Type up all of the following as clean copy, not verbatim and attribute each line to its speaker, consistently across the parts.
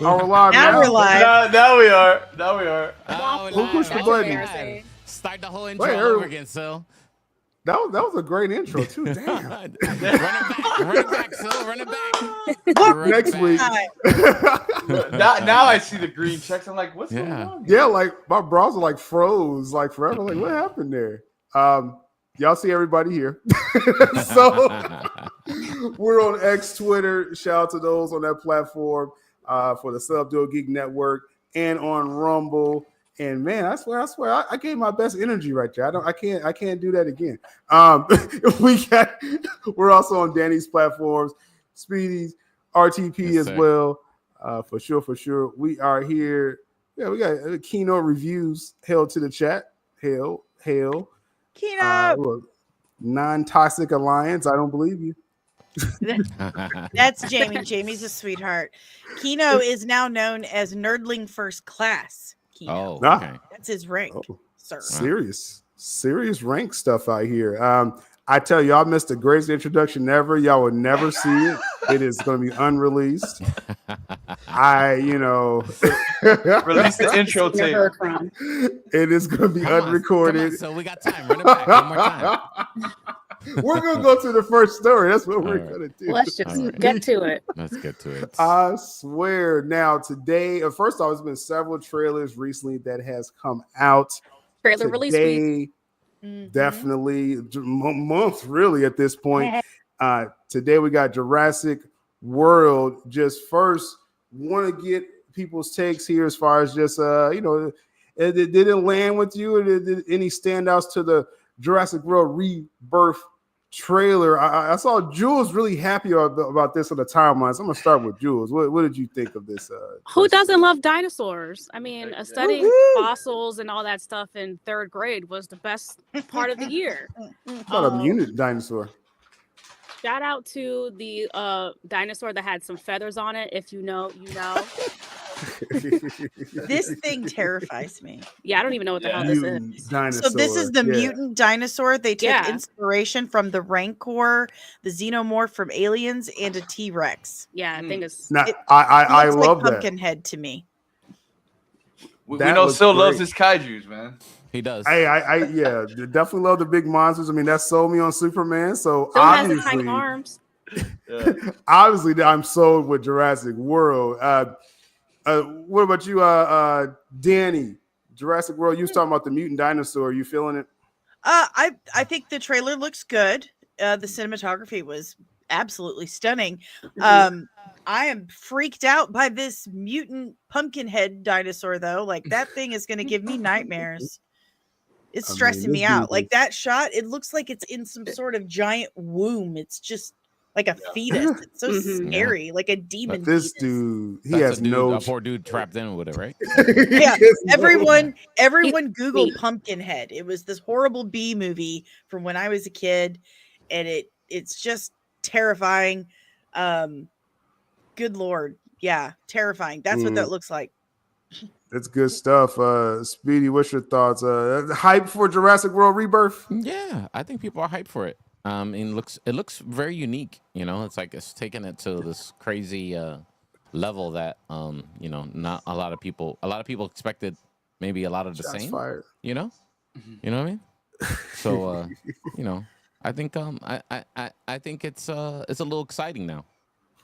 Speaker 1: we're live
Speaker 2: now. We're live.
Speaker 3: Now we are. Now we are.
Speaker 1: Who pushed the button?
Speaker 4: Start the whole intro all over again, Sil.
Speaker 1: That was a great intro too. Damn.
Speaker 4: Run it back, Sil. Run it back.
Speaker 1: Next week.
Speaker 3: now I see the green checks. I'm like, what's going on?
Speaker 1: Yeah, like my browser like froze like forever. Like, what happened there? Y'all see everybody here. So we're on X, Twitter. Shout out to those on that platform for the SYL Abduls Geek Network and on Rumble. And man, I swear, I gave my best energy right there. I can't do that again. We're also on Danny's platforms, Speedy's, RTP as well. For sure. We are here. Yeah, we got keynote reviews held to the chat. Hail.
Speaker 2: Keynote.
Speaker 1: Non-toxic alliance. I don't believe you.
Speaker 2: That's Jamie. Jamie's a sweetheart. Kino is now known as Nerdling First Class. Kino.
Speaker 4: Oh, okay.
Speaker 2: That's his rank, sir.
Speaker 1: Serious rank stuff out here. I tell you, y'all missed the greatest introduction ever. Y'all will never see it. It is going to be unreleased.
Speaker 3: Release the intro tape.
Speaker 1: It is going to be unrecorded.
Speaker 4: So we got time. Run it back one more time.
Speaker 1: We're going to go to the first story. That's what we're going to do.
Speaker 5: Let's just get to it.
Speaker 4: Let's get to it.
Speaker 1: I swear. Now, today, first off, there's been several trailers recently that has come out.
Speaker 5: Trailer release week.
Speaker 1: Definitely month, really, at this point. Today, we got Jurassic World. Just first, want to get people's takes here as far as just, did it land with you? Or did any standouts to the Jurassic World Rebirth trailer? I saw Jules really happy about this on the timeline. So I'm gonna start with Jules. What did you think of this?
Speaker 5: Who doesn't love dinosaurs? I mean, studying fossils and all that stuff in third grade was the best part of the year.
Speaker 1: Not a mutant dinosaur.
Speaker 5: Shout out to the dinosaur that had some feathers on it. If you know, you know.
Speaker 2: This thing terrifies me.
Speaker 5: Yeah, I don't even know what the hell this is.
Speaker 1: Dinosaur.
Speaker 2: So this is the mutant dinosaur. They took inspiration from the Rancor, the Xenomorph from Aliens, and a T-Rex.
Speaker 5: Yeah, I think it's.
Speaker 1: I love that.
Speaker 2: Pumpkinhead to me.
Speaker 3: We know Sil loves his kaijus, man.
Speaker 4: He does.
Speaker 1: I definitely love the big monsters. I mean, that sold me on Superman. So
Speaker 5: Still
Speaker 1: obviously,
Speaker 5: has tiny arms.
Speaker 1: Obviously, I'm sold with Jurassic World. What about you, Danny? Jurassic World. You was talking about the mutant dinosaur. You feeling it?
Speaker 2: I think the trailer looks good. The cinematography was absolutely stunning. I am freaked out by this mutant pumpkinhead dinosaur, though. Like, that thing is going to give me nightmares. It's stressing me out. Like, that shot, it looks like it's in some sort of giant womb. It's just like a fetus. It's so scary, like a demon.
Speaker 1: But this
Speaker 2: fetus.
Speaker 1: dude, has
Speaker 4: a poor dude trapped in with it, right?
Speaker 2: Yeah, everyone Google Pumpkinhead. It was this horrible B movie from when I was a kid, and it's just terrifying. Good Lord, yeah, terrifying. That's what that looks like.
Speaker 1: That's good stuff. Speedy, what's your thoughts? Hype for Jurassic World Rebirth?
Speaker 4: Yeah, I think people are hyped for it. It looks very unique. It's like it's taking it to this crazy level that not a lot of people expected maybe a lot of the
Speaker 1: Shots
Speaker 4: same.
Speaker 1: Fired.
Speaker 4: You know what I mean? So I think I think it's a little exciting now.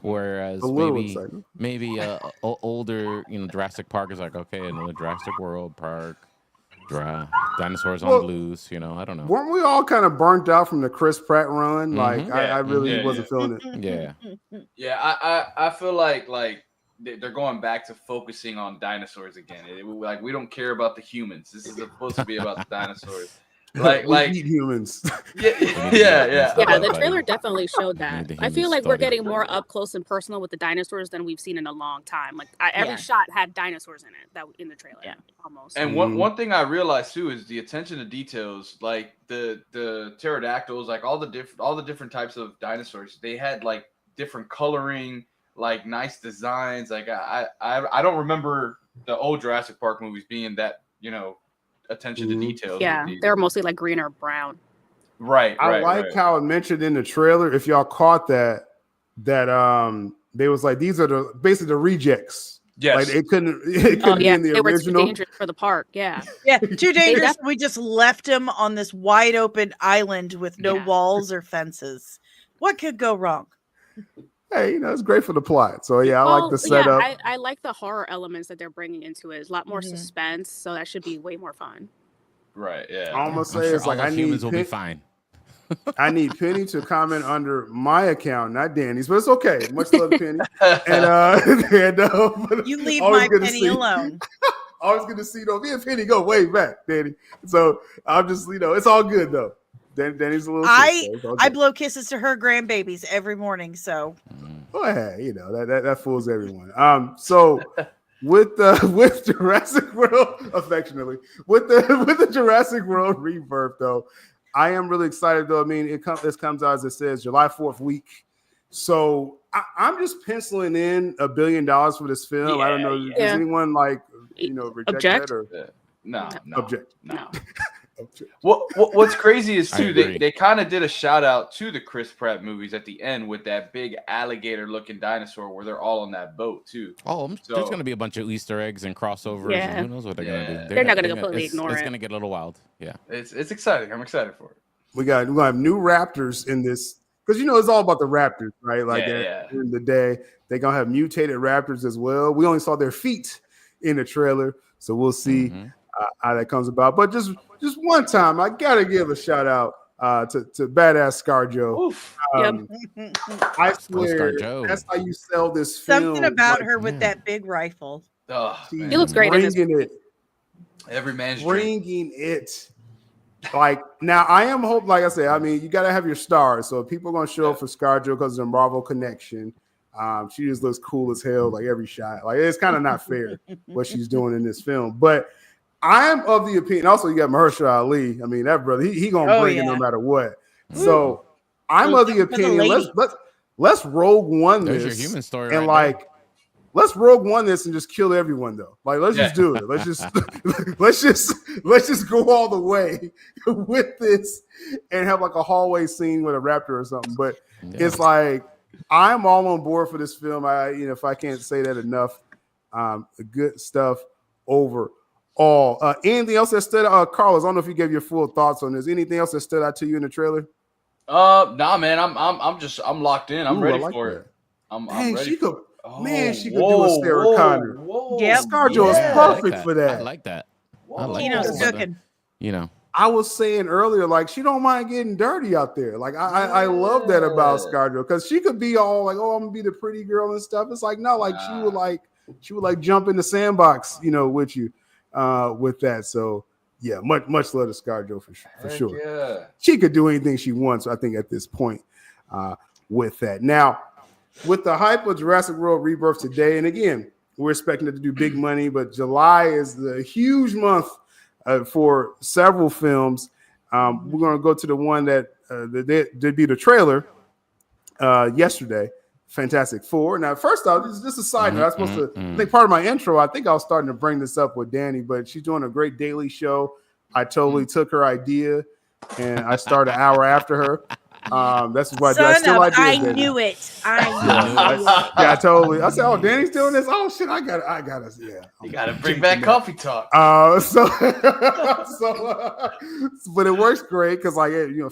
Speaker 4: Whereas maybe older Jurassic Park is like, okay, another Jurassic World Park. Dinosaurs on the loose, I don't know.
Speaker 1: Weren't we all kind of burnt out from the Chris Pratt run? Like, I really wasn't feeling it.
Speaker 3: Yeah, I feel like they're going back to focusing on dinosaurs again. Like, we don't care about the humans. This is supposed to be about the dinosaurs. Like
Speaker 1: eat humans.
Speaker 3: Yeah.
Speaker 5: The trailer definitely showed that. I feel like we're getting more up close and personal with the dinosaurs than we've seen in a long time. Like, every shot had dinosaurs in it in the trailer. Yeah, almost.
Speaker 3: And one thing I realized too is the attention to details. Like the pterodactyls, like all the different types of dinosaurs. They had like different coloring, like nice designs. Like I don't remember the old Jurassic Park movies being that attention to details.
Speaker 5: Yeah, they're mostly like green or brown.
Speaker 3: Right.
Speaker 1: I like how it mentioned in the trailer. If y'all caught that they was like, these are basically the rejects
Speaker 3: Yes.
Speaker 1: Like it couldn't be in the
Speaker 5: they
Speaker 1: original.
Speaker 5: were too dangerous for the park. Yeah.
Speaker 2: Yeah, too dangerous. We just left him on this wide open island with no walls or fences. What could go wrong?
Speaker 1: Hey, it's great for the plot. So yeah, I like the setup.
Speaker 5: Yeah, I like the horror elements that they're bringing into it. It's a lot more suspense, so that should be way more fun.
Speaker 3: Right. Yeah.
Speaker 1: I'm gonna say it's like
Speaker 4: humans will be fine.
Speaker 1: I need Penny to comment under my account, not Danny's, but it's okay. Much love, Penny. And
Speaker 2: you leave my Penny alone.
Speaker 1: Always good to see me and Penny go way back, Danny. So I'm just, it's all good though. Danny's a little.
Speaker 2: I blow kisses to her grandbabies every morning. So,
Speaker 1: hey, that fools everyone. So with Jurassic World, affectionately with the Jurassic World Rebirth though. I am really excited though. I mean, this comes out as it says July 4th week. So I'm just penciling in $1 billion for this film. I don't know. Does anyone reject
Speaker 5: object?
Speaker 1: That or
Speaker 3: no.
Speaker 1: Object?
Speaker 3: No. What's crazy is too they kind of did a shout out to the Chris Pratt movies at the end with that big alligator looking dinosaur where they're all on that boat too.
Speaker 4: There's going to be a bunch of Easter eggs and crossovers.
Speaker 5: Yeah.
Speaker 4: And who knows what they're going to do?
Speaker 5: They're not going to completely ignore it.
Speaker 4: It's going to get a little wild. Yeah,
Speaker 3: it's exciting. I'm excited for it.
Speaker 1: We're gonna have new raptors in this because it's all about the raptors, right? Like at the end of the day, they're gonna have mutated raptors as well. We only saw their feet in the trailer, so we'll see how that comes about. But just one time, I gotta give a shout out to badass ScarJo. I swear that's how you sell this film.
Speaker 2: Something about her with that big rifle.
Speaker 5: He looks great in this.
Speaker 3: Every man's
Speaker 1: bringing it. Like now, I am hoping. Like I said, I mean, you got to have your stars. So people are gonna show up for ScarJo because of the Marvel connection. She just looks cool as hell, like every shot. Like it's kind of not fair what she's doing in this film. But I am of the opinion. Also, you got Mahershala Ali. I mean, that brother, he gonna bring it no matter what. So I'm of the opinion. Let's Rogue One this.
Speaker 4: There's your human story,
Speaker 1: and
Speaker 4: right
Speaker 1: there. Let's Rogue One this and just kill everyone though. Like let's just do it. Let's just go all the way with this and have like a hallway scene with a raptor or something. But it's like I'm all on board for this film. If I can't say that enough, good stuff overall. Anything else that stood out? Carlos, I don't know if you gave your full thoughts on this. Anything else that stood out to you in the trailer?
Speaker 3: Nah, man. I'm locked in. I'm ready for it. I'm ready. She could do a Sarah Connor.
Speaker 2: Yeah,
Speaker 1: ScarJo is perfect for that.
Speaker 4: I like that.
Speaker 2: Cooking.
Speaker 1: I was saying earlier, like she don't mind getting dirty out there. Like I love that about ScarJo because she could be all like, "Oh, I'm gonna be the pretty girl and stuff." It's like no, like she would jump in the sandbox, with you, with that. So yeah, much love to ScarJo for sure.
Speaker 3: Yeah.
Speaker 1: She could do anything she wants. I think at this point, with that now. With the hype of Jurassic World Rebirth today, and again, we're expecting it to do big money, but July is the huge month for several films. We're going to go to the one that debuted a trailer yesterday, Fantastic Four. Now, first off, this is just a side note. I was supposed to, I think part of my intro, I think I was starting to bring this up with Danny, but she's doing a great daily show. I totally took her idea, and I started an hour after her. That's what
Speaker 2: I knew it.
Speaker 1: I totally. I said, "Oh, Danny's doing this. Oh shit, I got to. Yeah,
Speaker 3: you got to bring back coffee talk."
Speaker 1: But it works great because,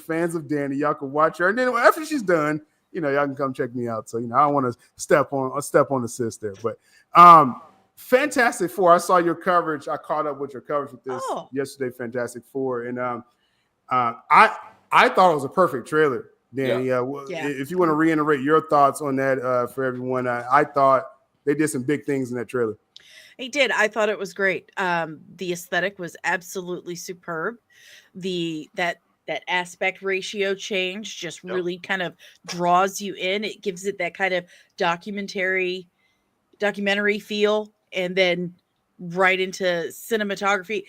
Speaker 1: fans of Danny, y'all can watch her, and then after she's done, y'all can come check me out. So, I don't want to step on the sis there, but Fantastic Four. I saw your coverage. I caught up with your coverage with this yesterday. Fantastic Four, and I thought it was a perfect trailer, Danny. If you want to reiterate your thoughts on that for everyone, I thought they did some big things in that trailer.
Speaker 2: They did. I thought it was great. The aesthetic was absolutely superb. That aspect ratio change just really kind of draws you in. It gives it that kind of documentary feel, and then right into cinematography.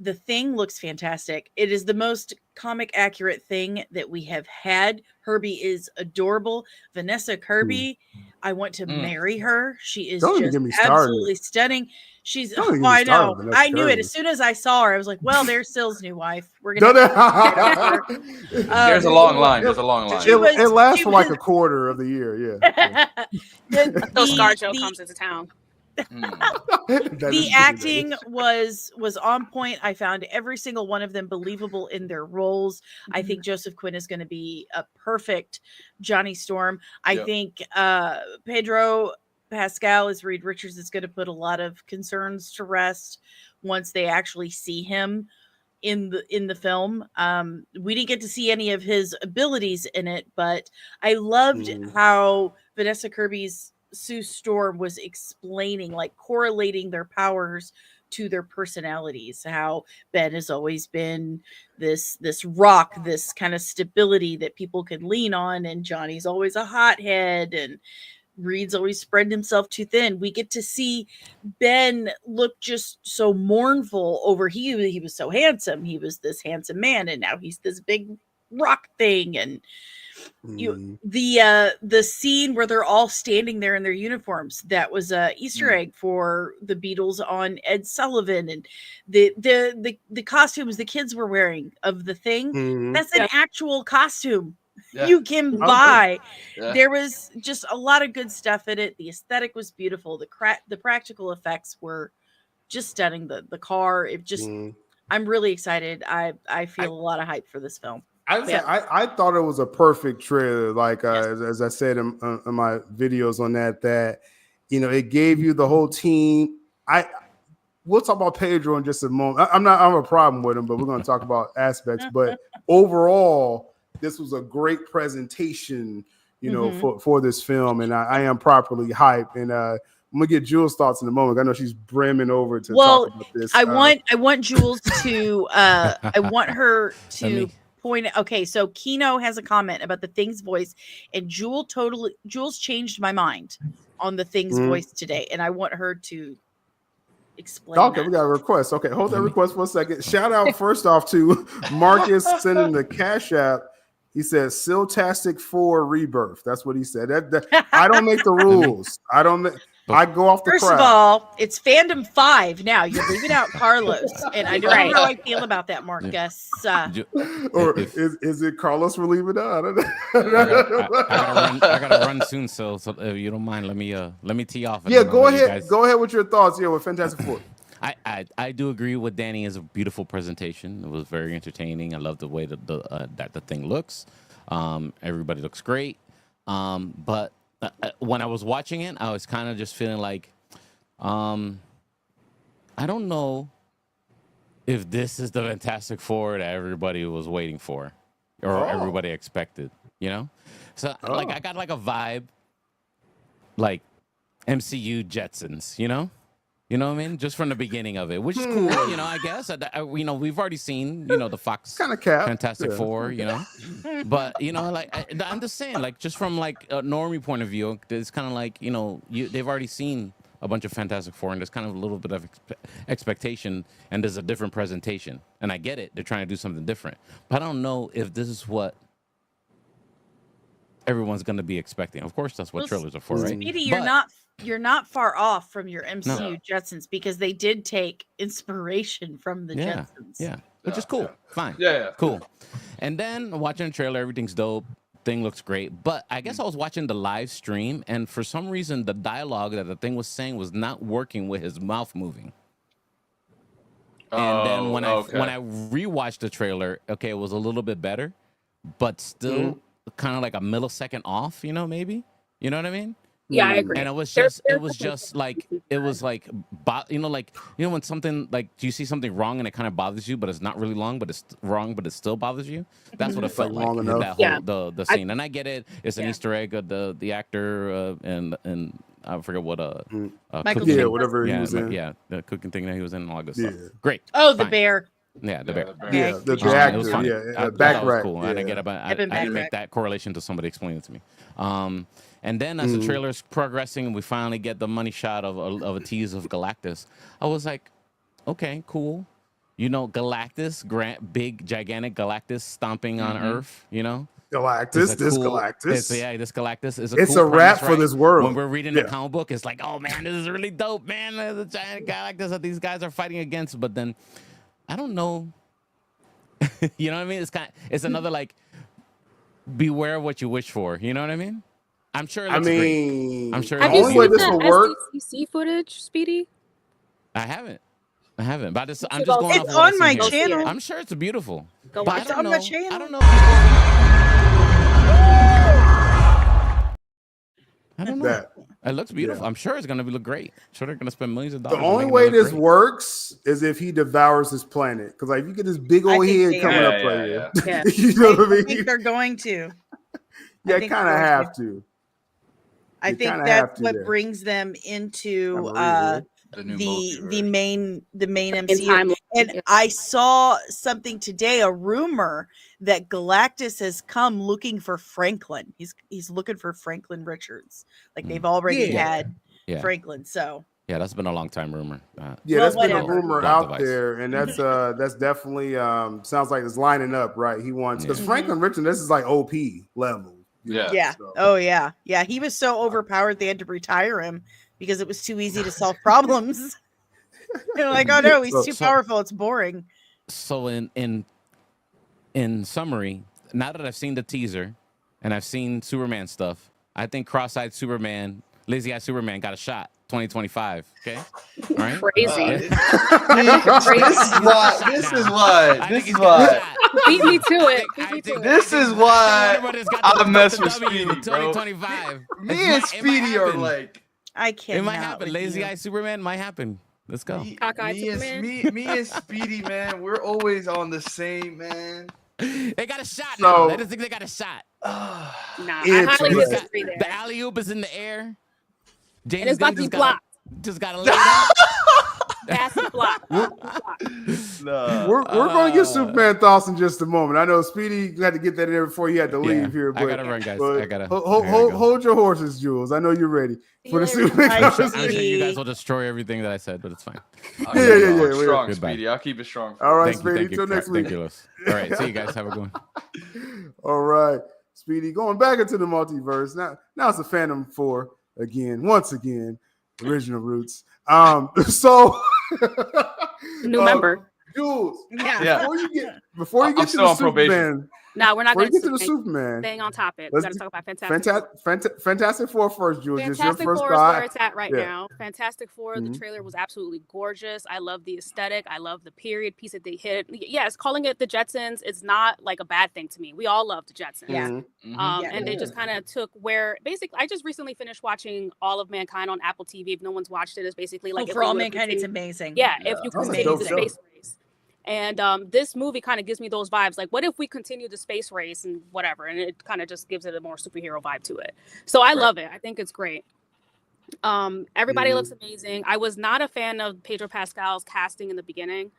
Speaker 2: The Thing looks fantastic. It is the most comic accurate thing that we have had. Herbie is adorable. Vanessa Kirby, I want to marry her. She is just absolutely stunning. She's I know. I knew it as soon as I saw her. I was like, well, there's SYL's new wife. We're gonna
Speaker 3: there's a long line. There's a long line.
Speaker 1: It lasts for like a quarter of the year,
Speaker 5: Until ScarJo comes into town.
Speaker 2: The acting was on point. I found every single one of them believable in their roles. I think Joseph Quinn is going to be a perfect Johnny Storm. I think Pedro Pascal as Reed Richards is going to put a lot of concerns to rest once they actually see him in the film. We didn't get to see any of his abilities in it, but I loved how Vanessa Kirby's Sue Storm was explaining, like correlating their powers to their personalities. How Ben has always been this rock, this kind of stability that people can lean on, and Johnny's always a hothead, and Reed's always spread himself too thin. We get to see Ben look just so mournful over he was so handsome. He was this handsome man, and now he's this big rock thing. And the scene where they're all standing there in their uniforms, that was a Easter egg for the Beatles on Ed Sullivan, and the costumes the kids were wearing of the thing, that's an actual costume you can buy. There was just a lot of good stuff in it. The aesthetic was beautiful. The practical effects were just stunning. The car, it just I'm really excited. I feel a lot of hype for this film.
Speaker 1: I thought it was a perfect trailer. Like as I said in my videos on that it gave you the whole team. We'll talk about Pedro in just a moment. I'm a problem with him, but we're going to talk about aspects. But overall, this was a great presentation, for this film, and I am properly hyped. And I'm gonna get Jules' thoughts in a moment. I know she's brimming over to talk about this.
Speaker 2: I want Jules to I want her to point. Okay, so Kino has a comment about the Thing's voice, and Jules changed my mind on the Thing's voice today, and I want her to explain.
Speaker 1: Okay, we got a request. Okay, hold that request for a second. Shout out first off to Marcus sending the Cash App. He says SYL 4 Rebirth. That's what he said. I don't make the rules. I go off the
Speaker 2: First
Speaker 1: crowd.
Speaker 2: of all, it's Fandom 5 now. You're leaving out Carlos, and I don't know how I feel about that, Marcus.
Speaker 1: Or is it Carlos we're leaving out? I don't know.
Speaker 4: I gotta run soon, so if you don't mind, let me tee off.
Speaker 1: Yeah, go ahead. Go ahead with your thoughts. With Fantastic Four.
Speaker 4: I do agree with Danny. It's a beautiful presentation. It was very entertaining. I love the way that the thing looks. Everybody looks great. But when I was watching it, I was kind of just feeling like, I don't know if this is the Fantastic Four that everybody was waiting for, or everybody expected. So like I got like a vibe, like MCU Jetsons. You know what I mean? Just from the beginning of it, which is cool, I guess. We've already seen, the Fox
Speaker 1: kind of
Speaker 4: Fantastic Four, But, I'm just saying, like, just from, like, a normie point of view, it's kind of like, they've already seen a bunch of Fantastic Four, and there's kind of a little bit of expectation, and there's a different presentation. And I get it. They're trying to do something different. But I don't know if this is what everyone's going to be expecting. Of course, that's what trailers are for, right?
Speaker 2: Speedy, you're not far off from your MCU Jetsons, because they did take inspiration from the Jetsons.
Speaker 4: Yeah, which is cool. Fine.
Speaker 3: Yeah.
Speaker 4: Cool. And then watching the trailer, everything's dope. Thing looks great. But I guess I was watching the live stream, and for some reason, the dialogue that the Thing was saying was not working with his mouth moving. And then when I rewatched the trailer, it was a little bit better, but still kind of like a millisecond off, maybe. You know what I mean?
Speaker 5: Yeah, I agree.
Speaker 4: And it was just like when something, like, do you see something wrong and it kind of bothers you, but it's not really wrong, but it's wrong, but it still bothers you? That's what it felt like in that whole the scene. And I get it; it's an Easter egg of the actor and I forget what
Speaker 2: Michael
Speaker 1: whatever he was in.
Speaker 4: Yeah, the cooking thing that he was in and all good stuff. Great.
Speaker 2: Oh, the bear.
Speaker 4: Yeah, the bear.
Speaker 1: Yeah, the actor.
Speaker 4: It was funny.
Speaker 1: Back
Speaker 4: was cool. And I get about I didn't make that correlation until somebody explained it to me. And then as the trailer's progressing and we finally get the money shot of a tease of Galactus, I was like, okay, cool. Galactus, big, gigantic Galactus stomping on Earth,
Speaker 1: Galactus, this
Speaker 4: Galactus is
Speaker 1: it's a wrap for this world.
Speaker 4: When we're reading the comic book, it's like, oh man, this is really dope, man. There's a giant Galactus that these guys are fighting against. But then, I don't know. You know what I mean? It's another like, beware of what you wish for. You know what I mean? I'm sure it
Speaker 1: I
Speaker 4: looks
Speaker 1: mean,
Speaker 4: great. I'm sure
Speaker 5: Have
Speaker 4: it
Speaker 5: you
Speaker 4: looks
Speaker 5: seen
Speaker 1: this
Speaker 5: the
Speaker 1: will work.
Speaker 5: SDCC footage, Speedy?
Speaker 4: I haven't. But I'm just
Speaker 5: go
Speaker 4: going
Speaker 5: see
Speaker 4: off
Speaker 2: It's
Speaker 4: of what I've
Speaker 2: on
Speaker 4: seen
Speaker 2: my
Speaker 4: here.
Speaker 2: channel.
Speaker 4: I'm sure it's beautiful.
Speaker 5: Go
Speaker 4: But
Speaker 5: watch
Speaker 2: It's
Speaker 5: it.
Speaker 2: on my
Speaker 4: I
Speaker 2: channel.
Speaker 4: don't know if I don't know.
Speaker 1: That.
Speaker 4: It looks beautiful.
Speaker 1: Yeah.
Speaker 4: I'm sure it's going to look great. I'm sure they're going to spend millions of
Speaker 1: The
Speaker 4: dollars.
Speaker 1: only
Speaker 4: on
Speaker 1: way
Speaker 4: making it look
Speaker 1: this
Speaker 4: great.
Speaker 1: works is if he devours his planet. Because like you get this big old
Speaker 2: think
Speaker 1: head
Speaker 2: they
Speaker 1: coming
Speaker 2: are.
Speaker 1: up right here.
Speaker 5: Yeah.
Speaker 1: You know what I
Speaker 2: I
Speaker 1: mean?
Speaker 2: think they're going to.
Speaker 1: Yeah,
Speaker 2: think
Speaker 1: kind of
Speaker 2: they're going
Speaker 1: have to.
Speaker 2: I
Speaker 1: You
Speaker 2: think
Speaker 1: kinda have
Speaker 2: that's
Speaker 1: to
Speaker 2: what
Speaker 1: there.
Speaker 2: brings them into
Speaker 3: The new
Speaker 2: the
Speaker 3: multiverse.
Speaker 2: main
Speaker 5: In
Speaker 2: MCU.
Speaker 5: time.
Speaker 2: And
Speaker 5: Yeah.
Speaker 2: I saw something today, a rumor that Galactus has come looking for Franklin. He's looking for Franklin Richards. Like they've already had Franklin. So
Speaker 4: yeah, that's been a long time rumor.
Speaker 1: Yeah, that's been a
Speaker 2: whatever.
Speaker 1: rumor out there, and that's definitely sounds like it's lining up, right? He wants because Franklin Richards, this is like OP level.
Speaker 2: Yeah.
Speaker 1: So.
Speaker 2: Oh yeah. Yeah. He was so overpowered they had to retire him because it was too easy to solve problems. They're like, oh no, he's too powerful. It's boring.
Speaker 4: So in summary, now that I've seen the teaser and I've seen Superman stuff, I think cross-eyed Superman, lazy-eyed Superman got a shot 2025. Okay, all right?
Speaker 5: Crazy.
Speaker 3: This is what.
Speaker 5: Beat me to it.
Speaker 3: This is why I mess with
Speaker 4: Speedy,
Speaker 3: Speedy, bro.
Speaker 4: 2025.
Speaker 3: Me and Speedy are like.
Speaker 2: I can't.
Speaker 4: It might happen. Lazy-eyed Superman might happen. Let's go.
Speaker 3: Me and Speedy, man, we're always on the same, man.
Speaker 4: They got a shot now. I just think they got a shot.
Speaker 5: Nah, I highly disagree there.
Speaker 4: The alley-oop is in the air. James
Speaker 5: and it's about to be blocked.
Speaker 4: Just got to lay it out.
Speaker 5: That's the block.
Speaker 1: We're going to get Superman thoughts in just a moment. I know Speedy had to get that in before he had to leave here. But
Speaker 4: I gotta run, guys. I gotta
Speaker 1: hold your horses, Jules. I know you're ready for the Superman.
Speaker 4: I'm sure you guys will destroy everything that I said, but it's fine.
Speaker 3: Yeah. Strong, Speedy. I'll keep it strong.
Speaker 1: All right, Speedy. Until next week.
Speaker 4: Thank you, Lewis. All right, see you guys. Have a good one.
Speaker 1: All right, Speedy. Going back into the multiverse. Now it's a Phantom 4 again. Once again, original roots. So
Speaker 5: new member.
Speaker 1: Jules.
Speaker 2: Yeah.
Speaker 1: Before you get to the Superman.
Speaker 5: No, we're not going
Speaker 1: to get to the Superman.
Speaker 5: Staying on topic. We got to talk about
Speaker 1: Fantastic Four first, Jules.
Speaker 5: Fantastic
Speaker 1: Four
Speaker 5: is where it's at right now. Fantastic Four, the trailer was absolutely gorgeous. I love the aesthetic. I love the period piece that they hit. Yes, calling it the Jetsons is not like a bad thing to me. We all love the Jetsons.
Speaker 2: Yeah.
Speaker 5: And they just kind of took where basically I just recently finished watching All of Mankind on Apple TV. If no one's watched it, it's basically like
Speaker 2: For All Mankind, it's amazing.
Speaker 5: Yeah, if you continue the space race. And this movie kind of gives me those vibes. Like, what if we continue the space race and whatever? And it kind of just gives it a more superhero vibe to it. So I love it. I think it's great. Everybody looks amazing. I was not a fan of Pedro Pascal's casting in the beginning.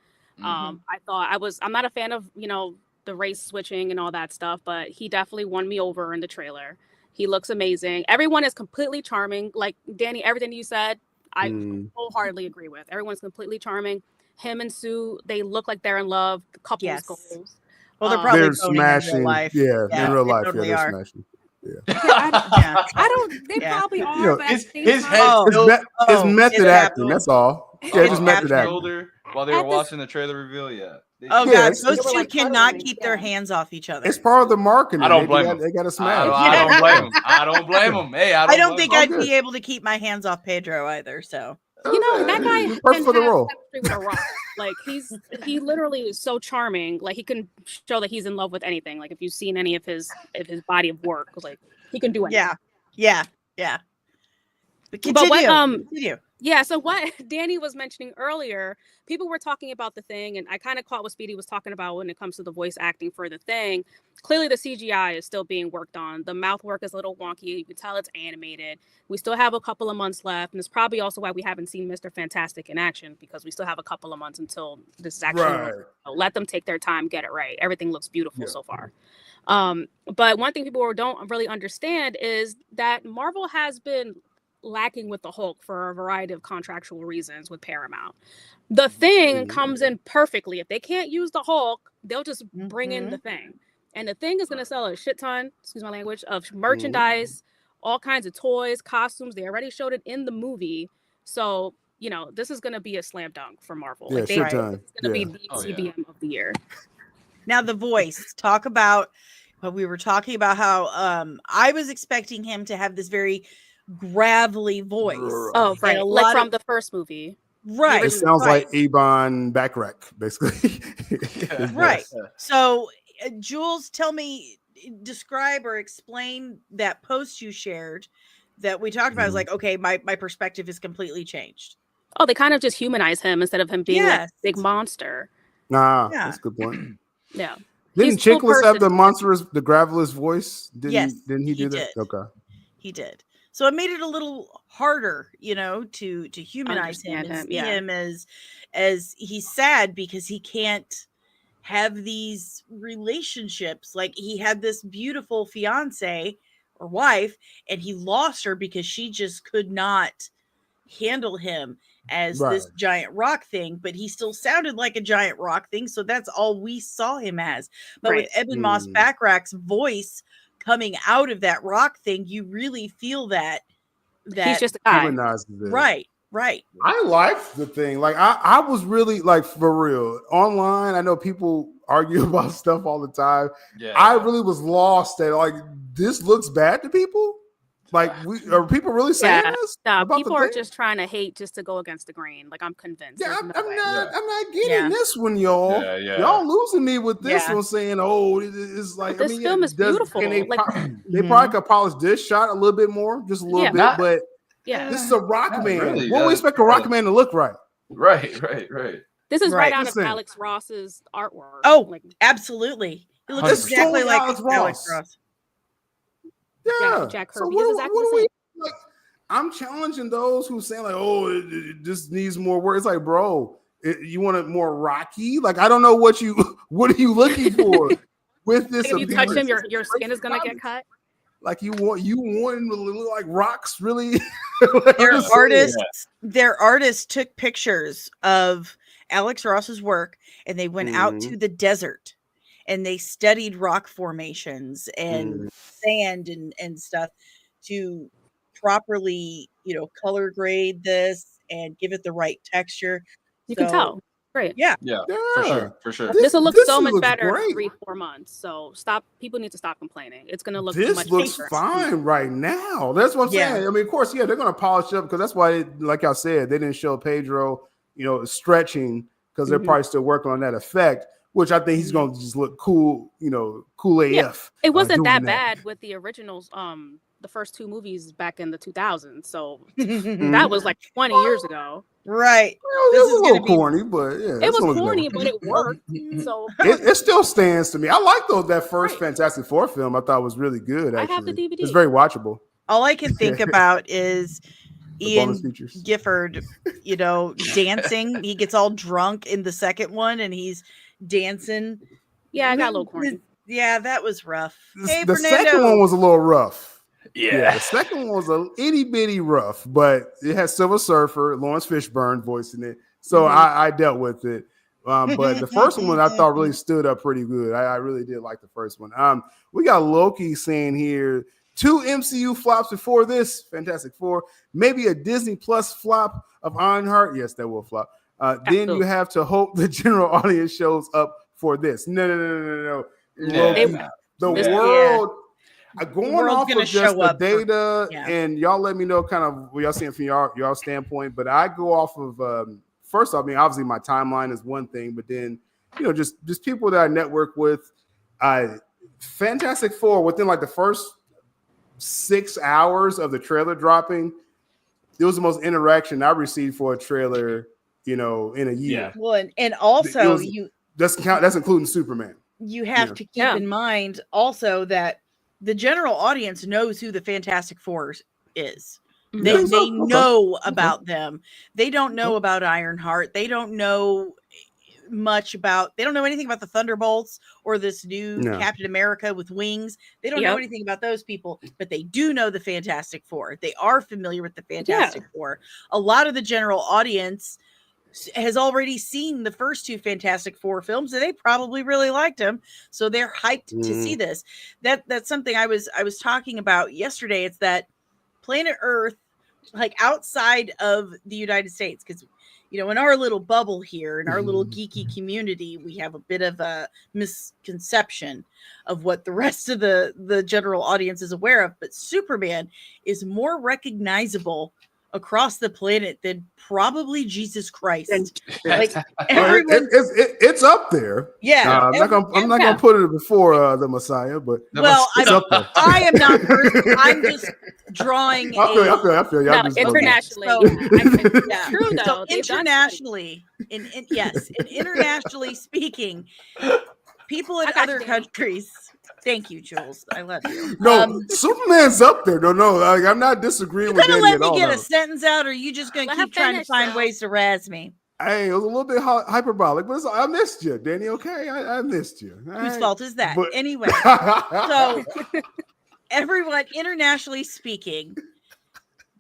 Speaker 5: I'm not a fan of, the race switching and all that stuff, but he definitely won me over in the trailer. He looks amazing. Everyone is completely charming. Like, Danny, everything you said, I wholeheartedly agree with. Everyone's completely charming. Him and Sue, they look like they're in love. The couple's goals.
Speaker 2: Well, they're probably
Speaker 1: smashing.
Speaker 2: In real life.
Speaker 1: Yeah, in real life,
Speaker 2: totally
Speaker 1: they're
Speaker 2: are.
Speaker 1: smashing. Yeah.
Speaker 5: I don't. They probably are. But
Speaker 3: his head
Speaker 1: it's method acting. That's all. Yeah, just method acting.
Speaker 3: While they were watching the trailer reveal,
Speaker 2: God, those two cannot keep their hands off each other.
Speaker 1: It's part of the marketing.
Speaker 3: I don't blame them.
Speaker 1: They got to smash.
Speaker 3: I don't blame them. Hey,
Speaker 2: I don't think I'd be able to keep my hands off Pedro either. So
Speaker 5: that guy
Speaker 1: perfect for the role.
Speaker 5: With a rock. Like he literally is so charming. Like he can show that he's in love with anything. Like if you've seen any of his body of work, like he can do anything.
Speaker 2: Yeah. But continue.
Speaker 5: Yeah, so what Danny was mentioning earlier, people were talking about the Thing, and I kind of caught what Speedy was talking about when it comes to the voice acting for the Thing. Clearly, the CGI is still being worked on. The mouth work is a little wonky. You can tell it's animated. We still have a couple of months left, and it's probably also why we haven't seen Mr. Fantastic in action, because we still have a couple of months until this is actually let them take their time, get it right. Everything looks beautiful so far. But one thing people don't really understand is that Marvel has been lacking with the Hulk for a variety of contractual reasons with Paramount. The Thing comes in perfectly. If they can't use the Hulk, they'll just bring in the Thing. And the Thing is going to sell a shit ton, excuse my language, of merchandise, all kinds of toys, costumes. They already showed it in the movie. So, this is going to be a slam dunk for Marvel.
Speaker 1: Yeah,
Speaker 5: it's going to be the CBM of the year.
Speaker 2: Now the voice. Talk about but we were talking about how I was expecting him to have this very gravelly voice.
Speaker 5: Oh, right.
Speaker 2: And a
Speaker 5: Like
Speaker 2: lot
Speaker 5: from
Speaker 2: of
Speaker 5: the first movie.
Speaker 2: right.
Speaker 1: It sounds
Speaker 2: right.
Speaker 1: like Ebon Backrack, basically.
Speaker 2: Right. So, Jules, tell me, describe or explain that post you shared that we talked about. Is like, okay, my perspective is completely changed.
Speaker 5: Oh, they kind of just humanize him instead of him being like a big monster.
Speaker 1: Nah,
Speaker 2: Yeah.
Speaker 1: that's a good point.
Speaker 5: Yeah.
Speaker 1: Didn't Chickless have the monstrous, the gravelous voice? Didn't he do that?
Speaker 2: Did.
Speaker 1: Okay.
Speaker 2: He did. So it made it a little harder, you know, to humanize him and see him as he's sad because he can't have these relationships. Like he had this beautiful fiance or wife and he lost her because she just could not handle him as this giant rock thing, but he still sounded like a giant rock thing, so that's all we saw him as. But with Eben Moss Backrack's voice coming out of that rock thing, you really feel that
Speaker 5: he's just a guy.
Speaker 2: Right.
Speaker 1: I liked the thing. Like I was really like, for real, online, I know people argue about stuff all the time. Yeah. I really was lost at like, this looks bad to people. Like, are people really saying this?
Speaker 5: No, people are just trying to hate just to go against the grain. Like, I'm convinced.
Speaker 1: Yeah, I'm not getting this one, y'all. Y'all losing me with this one, saying, "Oh, it's like."
Speaker 5: But this film is beautiful.
Speaker 1: They probably could polish this shot a little bit more, just a little bit. But this is a rock man. Really, what we expect a rock man to look like?
Speaker 3: Right.
Speaker 5: This is right out of Alex Ross's artwork.
Speaker 2: Oh, like, absolutely. It looks exactly like Alex Ross.
Speaker 1: Yeah,
Speaker 5: Jack Kirby. So what
Speaker 1: like, I'm challenging those who saying like, "Oh, it just needs more work." It's like, bro, you want it more rocky? Like, I don't know what are you looking for with this?
Speaker 5: If you touch him, your skin is gonna get cut.
Speaker 1: Like you want him to look like rocks, really?
Speaker 2: Their artists took pictures of Alex Ross's work, and they went out to the desert. And they studied rock formations and sand and stuff to properly, color grade this and give it the right texture.
Speaker 5: You can tell. Great.
Speaker 2: Yeah.
Speaker 3: For sure.
Speaker 5: This will look so much better in 3-4 months. So people need to stop complaining. It's going to look much
Speaker 1: looks fine right now. That's what I'm saying. I mean, of course, they're going to polish up because that's why, like I said, they didn't show Pedro, stretching because they're probably still working on that effect. Which I think he's going to just look cool, cool AF.
Speaker 5: Yeah. It wasn't that bad with the originals, the first 2 movies back in the 2000s. So that was like 20 years ago.
Speaker 2: Right.
Speaker 1: Well, this is a little corny, but yeah.
Speaker 5: It was corny, but it worked. So
Speaker 1: it still stands to me. I like that first Fantastic Four film. I thought was really good, actually.
Speaker 5: I have the DVD.
Speaker 1: It's very watchable.
Speaker 2: All I can think about is Ian Gifford, dancing. He gets all drunk in the second one and he's dancing.
Speaker 5: Yeah, I got a little corny.
Speaker 2: Yeah, that was rough. Hey,
Speaker 1: the
Speaker 2: Fernando.
Speaker 1: second one was a little rough.
Speaker 3: Yeah,
Speaker 1: the second one was a itty bitty rough, but it had Silver Surfer, Lawrence Fishburne voicing it, so I dealt with it. But the first one I thought really stood up pretty good. I really did like the first one. We got Loki saying here 2 MCU flops before this Fantastic Four, maybe a Disney Plus flop of Ironheart. Yes, that will flop. Then you have to hope the general audience shows up for this. No. Loki, the world going off of just the data, and y'all let me know kind of what y'all seeing from y'all standpoint. But I go off of first off, I mean, obviously my timeline is one thing, but then just people that I network with. Fantastic Four within like the first 6 hours of the trailer dropping, it was the most interaction I received for a trailer, in a year.
Speaker 2: Yeah. Well, and also
Speaker 1: that's including Superman.
Speaker 2: You have to keep in mind also that the general audience knows who the Fantastic Four is. They know about them. They don't know about Ironheart. They don't know they don't know anything about the Thunderbolts or this new Captain America with wings. They don't know anything about those people, but they do know the Fantastic Four. They are familiar with the Fantastic Four. A lot of the general audience has already seen the first 2 Fantastic Four films, and they probably really liked them, so they're hyped to see this. That's something I was talking about yesterday. It's that Planet Earth like outside of the United States, because in our little bubble here, in our little geeky community, we have a bit of a misconception of what the rest of the general audience is aware of. But Superman is more recognizable across the planet than probably Jesus Christ. Like everyone,
Speaker 1: it's up there.
Speaker 2: Yeah,
Speaker 1: I'm not gonna put it before the Messiah, but
Speaker 2: it's up there. I am not. I'm just drawing.
Speaker 1: I feel you.
Speaker 5: No, internationally, true though.
Speaker 2: So internationally, internationally speaking, people in other countries. Thank you, Jules. I love you.
Speaker 1: No, Superman's up there. No. Like, I'm not disagreeing with Danny at all.
Speaker 2: Let me get a sentence out, or are you just going to keep trying to find ways to razz me?
Speaker 1: Hey, it was a little bit hyperbolic, but I missed you, Danny. Okay, I missed you.
Speaker 2: Whose fault is that? But... Anyway, so everyone, internationally speaking,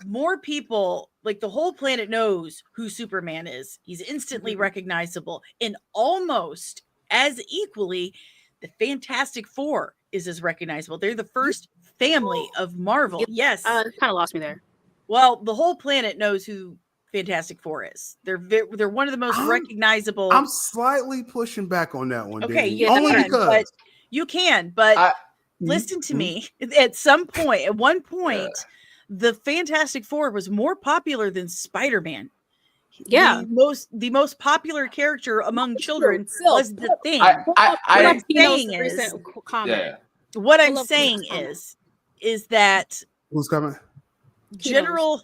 Speaker 2: more people, like the whole planet knows who Superman is. He's instantly recognizable, and almost as equally, the Fantastic Four is as recognizable. They're the first family of Marvel. Yes.
Speaker 5: Kind of lost me there.
Speaker 2: Well, the whole planet knows who Fantastic Four is. They're one of the most recognizable.
Speaker 1: I'm slightly pushing back on that one.
Speaker 2: Okay, you can, but listen to me. At one point, the Fantastic Four was more popular than Spider-Man.
Speaker 5: Yeah,
Speaker 2: the most popular character among children was the Thing. What I'm saying is that
Speaker 1: who's coming?
Speaker 2: General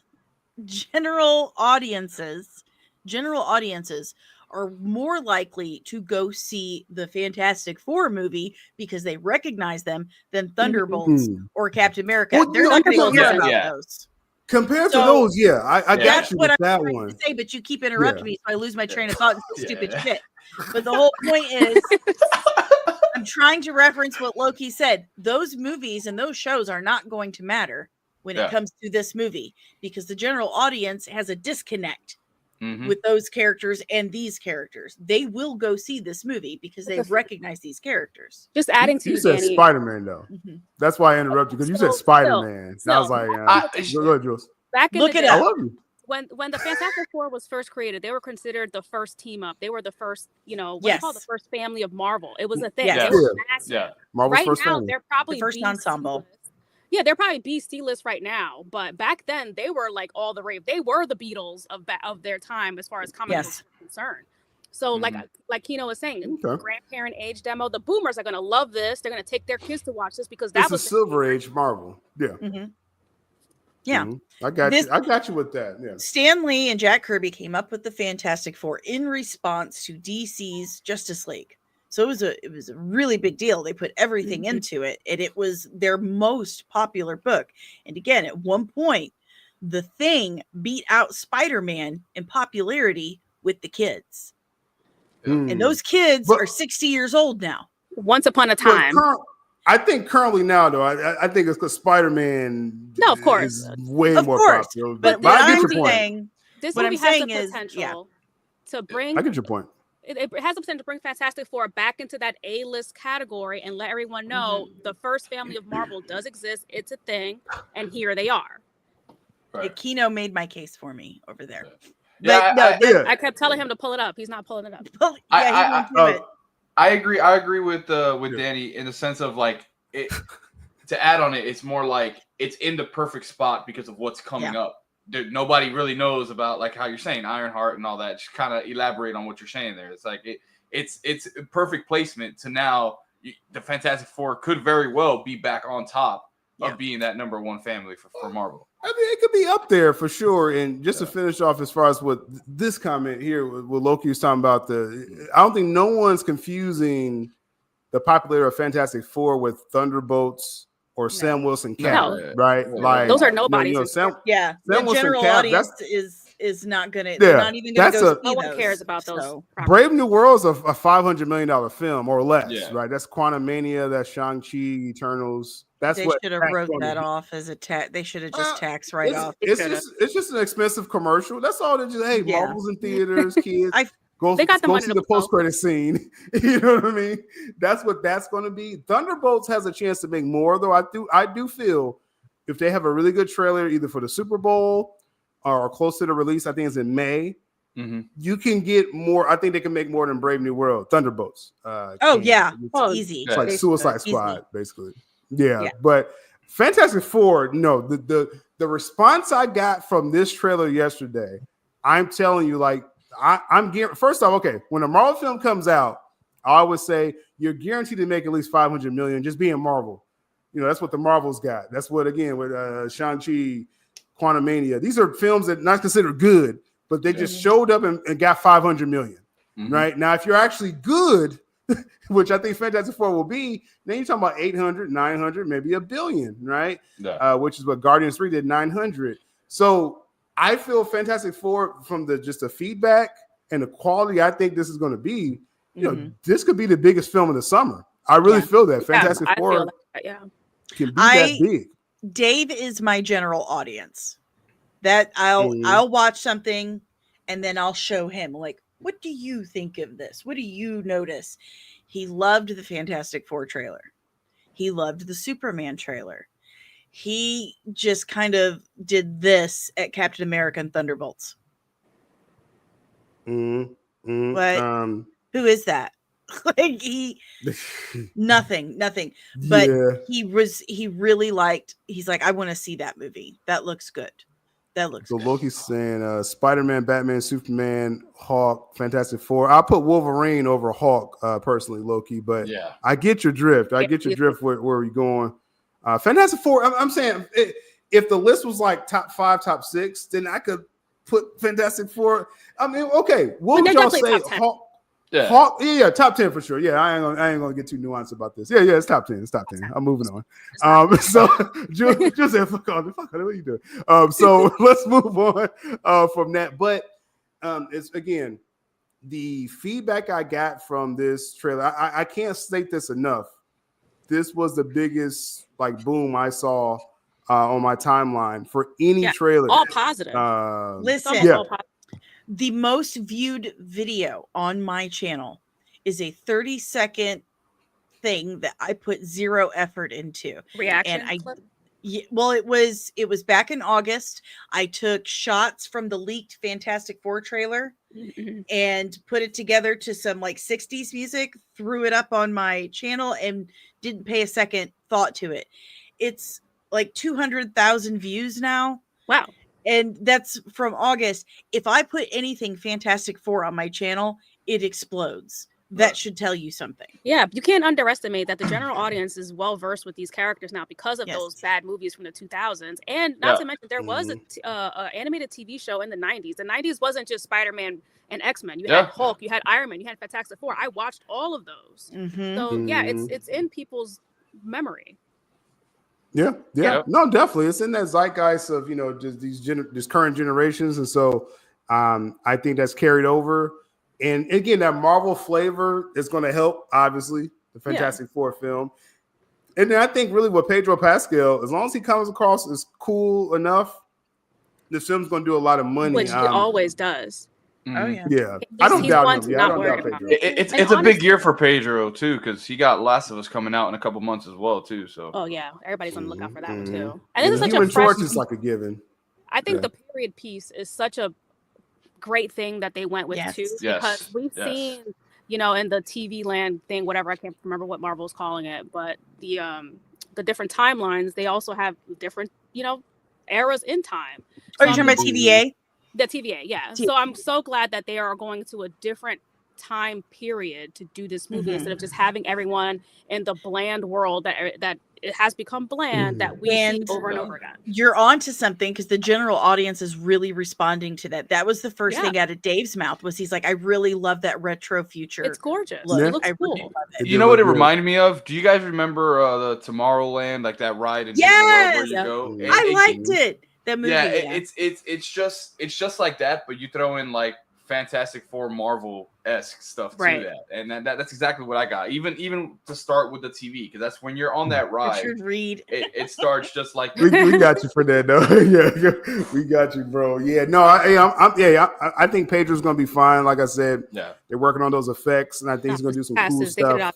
Speaker 2: audiences are more likely to go see the Fantastic Four movie because they recognize them than Thunderbolts or Captain America.
Speaker 1: Well,
Speaker 2: they're not going to hear about those.
Speaker 1: Compared to those, I got you with that one.
Speaker 2: To say, but you keep interrupting me, so I lose my train of thought and say stupid shit. But the whole point is, I'm trying to reference what Loki said. Those movies and those shows are not going to matter when it comes to this movie because the general audience has a disconnect with those characters and these characters. They will go see this movie because they recognize these characters.
Speaker 5: Just adding to
Speaker 1: you said
Speaker 5: Danny.
Speaker 1: Spider-Man though. That's why I interrupted because you said Spider-Man. I was like, go ahead, Jules.
Speaker 5: Back in
Speaker 2: Look
Speaker 5: the
Speaker 2: it
Speaker 5: day,
Speaker 2: up.
Speaker 1: I love you.
Speaker 5: When the Fantastic Four was first created, they were considered the first team up. They were the first, what they call the first family of Marvel. It was a thing.
Speaker 2: Yes.
Speaker 5: They were massive.
Speaker 1: Yeah. Marvel's
Speaker 5: right
Speaker 1: first
Speaker 5: now,
Speaker 1: family.
Speaker 5: they're probably
Speaker 2: the first ensemble.
Speaker 5: Yeah, they're probably B-C list right now, but back then they were like all the rave. They were the Beatles of their time as far as comic books are concerned. So like Kino was saying, grandparent age demo, the boomers are going to love this. They're going to take their kids to watch this because that was
Speaker 1: a Silver Age Marvel. Yeah.
Speaker 2: Yeah.
Speaker 1: I got you with that. Yeah.
Speaker 2: Stan Lee and Jack Kirby came up with the Fantastic Four in response to DC's Justice League. So it was a really big deal. They put everything into it, and it was their most popular book. And again, at one point, the Thing beat out Spider-Man in popularity with the kids. And those kids are 60 years old now.
Speaker 5: Once upon a time.
Speaker 1: I think currently now, though, I think it's because Spider-Man
Speaker 5: of course.
Speaker 1: is way more popular.
Speaker 2: But I get your point.
Speaker 5: This movie has the potential to bring...
Speaker 1: I get your point.
Speaker 5: It has the potential to bring Fantastic Four back into that A-list category and let everyone know the first family of Marvel does exist. It's a thing, and here they are.
Speaker 2: Right. Kino made my case for me over there.
Speaker 3: Yeah,
Speaker 5: I kept telling him to pull it up. He's not pulling it up.
Speaker 3: I agree. I agree with Danny in the sense of like it. To add on it, it's more like it's in the perfect spot because of what's coming up. Nobody really knows about like how you're saying Ironheart and all that. Just kind of elaborate on what you're saying there. It's like it's perfect placement to now. The Fantastic Four could very well be back on top of being that number one family for Marvel.
Speaker 1: I mean, it could be up there for sure. And just to finish off, as far as what this comment here, what Loki was talking about, I don't think no one's confusing the popularity of Fantastic Four with Thunderbolts or Sam Wilson Cap, right? Like
Speaker 5: those are nobodies.
Speaker 1: Sam
Speaker 2: the
Speaker 1: Wilson
Speaker 2: general
Speaker 1: Cap,
Speaker 2: audience is not gonna. They're not even gonna go see
Speaker 5: no one
Speaker 2: those,
Speaker 5: cares about those. So.
Speaker 1: Brave New World's a $500 million film or less, right? That's Quantumania, that's Shang-Chi, Eternals. That's
Speaker 2: they
Speaker 1: what
Speaker 2: should have wrote that off as a tax. They should have just tax right off.
Speaker 1: It's just an expensive commercial. That's all. They just Marvel's in theaters, kids. Go see the post-credit scene. You know what I mean? That's what that's going to be. Thunderbolts has a chance to make more, though. I do feel if they have a really good trailer, either for the Super Bowl or close to the release. I think it's in May.
Speaker 3: Mm-hmm.
Speaker 1: You can get more. I think they can make more than Brave New World. Thunderbolts.
Speaker 2: It's easy.
Speaker 1: It's like Suicide Squad,
Speaker 2: easy.
Speaker 1: basically. Yeah, but Fantastic Four. No, the response I got from this trailer yesterday, I'm telling you, like I'm first off, okay, when a Marvel film comes out, I always say you're guaranteed to make at least $500 million just being Marvel. You know, that's what the Marvels got. That's what, again, with Shang-Chi, Quantumania. These are films that not considered good, but they just showed up and got $500 million. Right? Now, if you're actually good, which I think Fantastic Four will be, then you're talking about 800, 900, maybe $1 billion, right?
Speaker 3: Yeah.
Speaker 1: Which is what Guardians 3 did, 900. So I feel Fantastic Four, from just the feedback and the quality I think this is going to be, you know, this could be the biggest film of the summer. I really feel that. Fantastic Four can be that big.
Speaker 2: Dave is my general audience. That I'll watch something and then I'll show him, like, what do you think of this? What do you notice? He loved the Fantastic Four trailer. He loved the Superman trailer. He just kind of did this at Captain America and Thunderbolts.
Speaker 1: But
Speaker 2: who is that? Like nothing. But he really liked. He's like, I want to see that movie. That looks good. So
Speaker 1: Loki's saying Spider-Man, Batman, Superman, Hawk, Fantastic Four. I'll put Wolverine over Hawk personally, Loki. But I get your drift. I get your drift where we're going. Fantastic Four. I'm saying if the list was like top 5, top 6, then I could put Fantastic Four. I mean, okay. What would y'all say? Hawk, Hawk, top 10 for sure. Yeah, I ain't gonna get too nuanced about this. Yeah, it's top 10. It's top 10. I'm moving on. So just said, fuck on, what are you doing? So let's move on from that. But it's again the feedback I got from this trailer. I can't state this enough. This was the biggest like boom I saw on my timeline for any trailer.
Speaker 5: All positive.
Speaker 2: Listen, the most viewed video on my channel is a 30-second thing that I put zero effort into.
Speaker 5: Reaction
Speaker 2: and
Speaker 5: clip?
Speaker 2: Well, it was back in August. I took shots from the leaked Fantastic Four trailer and put it together to some like 60s music, threw it up on my channel and didn't pay a second thought to it. It's like 200,000 views now.
Speaker 5: Wow.
Speaker 2: And that's from August. If I put anything Fantastic Four on my channel, it explodes. That should tell you something.
Speaker 5: Yeah, you can't underestimate that the general audience is well versed with these characters now because of those bad movies from the 2000s. And not to mention, there was a animated TV show in the 90s. The 90s wasn't just Spider-Man and X-Men. You had Hulk, you had Iron Man, you had Fantastic Four. I watched all of those. So yeah, it's in people's memory.
Speaker 1: Yeah. No, definitely. It's in that zeitgeist of, just these current generations. And so I think that's carried over. And again, that Marvel flavor is going to help, obviously, the Fantastic Four film. And then I think really with Pedro Pascal, as long as he comes across as cool enough, the film's going to do a lot of money.
Speaker 5: Which it always does.
Speaker 2: Oh, yeah.
Speaker 1: Yeah. I don't doubt him. I don't doubt Pedro.
Speaker 3: It's a big year for Pedro, too, because he got Last of Us coming out in a couple months as well, too. So.
Speaker 5: Oh, yeah. Everybody's on the lookout for that one, too. And this is such a
Speaker 1: fresh... is like a given.
Speaker 5: I think the period piece is such a great thing that they went with too, because we've seen, in the TV land thing, whatever, I can't remember what Marvel's calling it, but the different timelines, they also have different, eras in time.
Speaker 2: Are you talking about TVA?
Speaker 5: The TVA, yeah. So I'm so glad that they are going to a different time period to do this movie instead of just having everyone in the bland world that it has become bland that we see over and over again.
Speaker 2: You're on to something because the general audience is really responding to that. That was the first thing out of Dave's mouth was he's like, I really love that retro future.
Speaker 5: It's gorgeous. It looks cool.
Speaker 3: Really love it. You know what it reminded me of? Do you guys remember the Tomorrowland, like that ride in Disney World where you go?
Speaker 2: I liked it. That movie.
Speaker 3: Yeah, it's just like that, but you throw in like Fantastic Four Marvel-esque stuff to that, and that's exactly what I got. Even to start with the TV, because that's when you're on that ride.
Speaker 2: Richard Reed.
Speaker 3: It starts just like
Speaker 1: we got you for that, though. Yeah, we got you, bro. Yeah, no, I think Pedro's gonna be fine. Like I said, they're working on those effects, and I think he's gonna do some cool stuff.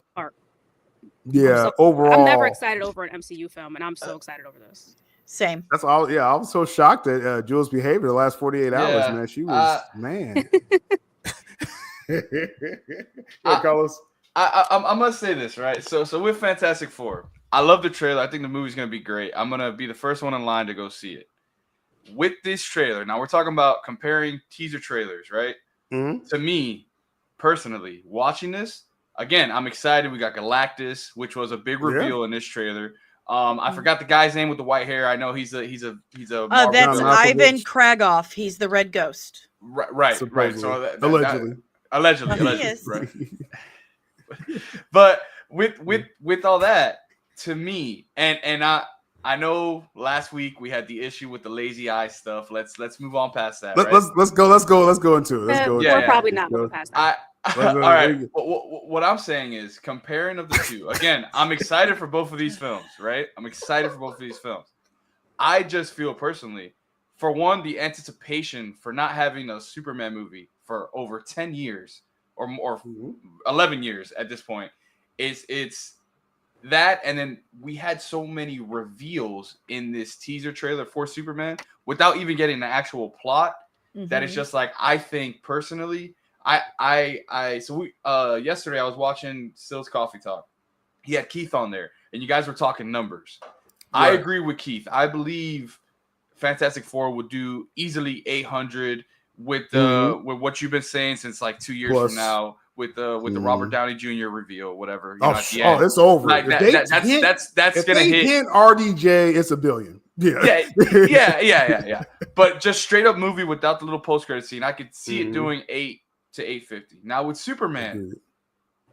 Speaker 5: Overall,
Speaker 1: I'm
Speaker 5: never excited over an MCU film, and I'm so excited over this.
Speaker 2: Same.
Speaker 1: That's all. Yeah, I was so shocked at Jules' behavior the last 48 hours, man. She was man. Yeah, Carlos.
Speaker 3: I must say this, right? So with Fantastic Four, I love the trailer. I think the movie's gonna be great. I'm gonna be the first one in line to go see it. With this trailer, now we're talking about comparing teaser trailers, right?
Speaker 1: Mm-hmm.
Speaker 3: To me, personally, watching this again, I'm excited. We got Galactus, which was a big reveal in this trailer. I forgot the guy's name with the white hair. I know he's a
Speaker 2: that's Ivan Kragoff. He's the Red Ghost.
Speaker 3: Right. So
Speaker 1: allegedly,
Speaker 3: right. But with all that, to me, and I know last week we had the issue with the lazy eye stuff. Let's move on past that.
Speaker 1: Let's go into it.
Speaker 5: We're probably not moving past that.
Speaker 3: All right. What I'm saying is comparing of the two. Again, I'm excited for both of these films, right? I'm excited for both of these films. I just feel personally, for one, the anticipation for not having a Superman movie for over 10 years or more, 11 years at this point, it's that, and then we had so many reveals in this teaser trailer for Superman without even getting the actual plot that it's just like, I think personally, yesterday I was watching Sill's Coffee Talk. He had Keith on there, and you guys were talking numbers. Right. I agree with Keith. I believe Fantastic Four would do easily 800 with what you've been saying since like 2 years from now. With the Robert Downey Jr. reveal, whatever.
Speaker 1: It's over.
Speaker 3: Like that's gonna hit
Speaker 1: RDJ. It's $1 billion.
Speaker 3: Yeah. But just straight up movie without the little post credit scene, I could see it doing 8 to 850. Now with Superman,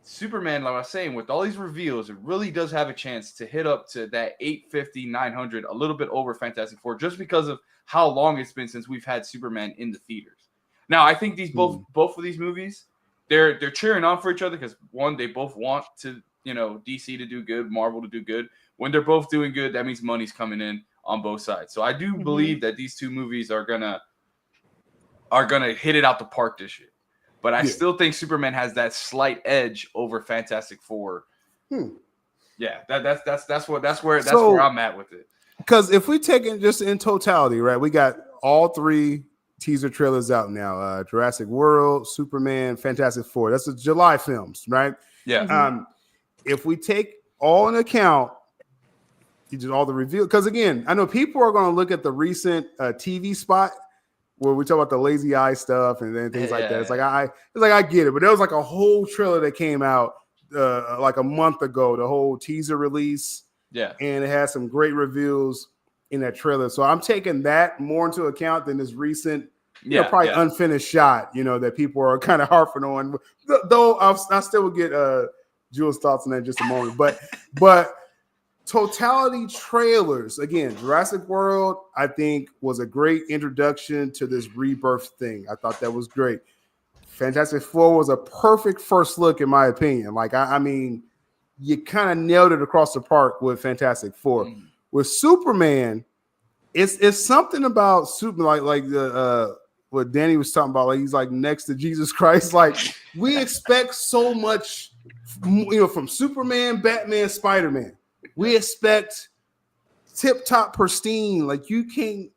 Speaker 3: like I was saying, with all these reveals, it really does have a chance to hit up to that 850, 900, a little bit over Fantastic Four, just because of how long it's been since we've had Superman in the theaters. Now I think these both of these movies. They're cheering on for each other because one, they both want to, DC to do good, Marvel to do good. When they're both doing good, that means money's coming in on both sides. So I do believe that these two movies are gonna hit it out the park this year. But I still think Superman has that slight edge over Fantastic Four. Yeah, that's where I'm at with it.
Speaker 1: Because if we take it just in totality, right, we got all three teaser trailers out now. Jurassic World, Superman, Fantastic Four. That's the July films, right?
Speaker 3: Yeah.
Speaker 1: If we take all in account, you did all the review. Because again, I know people are going to look at the recent TV spot where we talk about the lazy eye stuff and then things like that. It's like I get it, but there was like a whole trailer that came out like a month ago. The whole teaser release.
Speaker 3: Yeah.
Speaker 1: And it has some great reveals in that trailer. So I'm taking that more into account than this recent, probably unfinished shot, that people are kind of harping on. Though I still will get Jules' thoughts on that in just a moment. But totality trailers, again, Jurassic World, I think was a great introduction to this rebirth thing. I thought that was great. Fantastic Four was a perfect first look, in my opinion. Like, I mean, you kind of nailed it across the park with Fantastic Four. With Superman, it's something about Superman, like the what Danny was talking about. Like he's like next to Jesus Christ. Like we expect so much, from Superman, Batman, Spider-Man. We expect tip-top pristine. Like you can't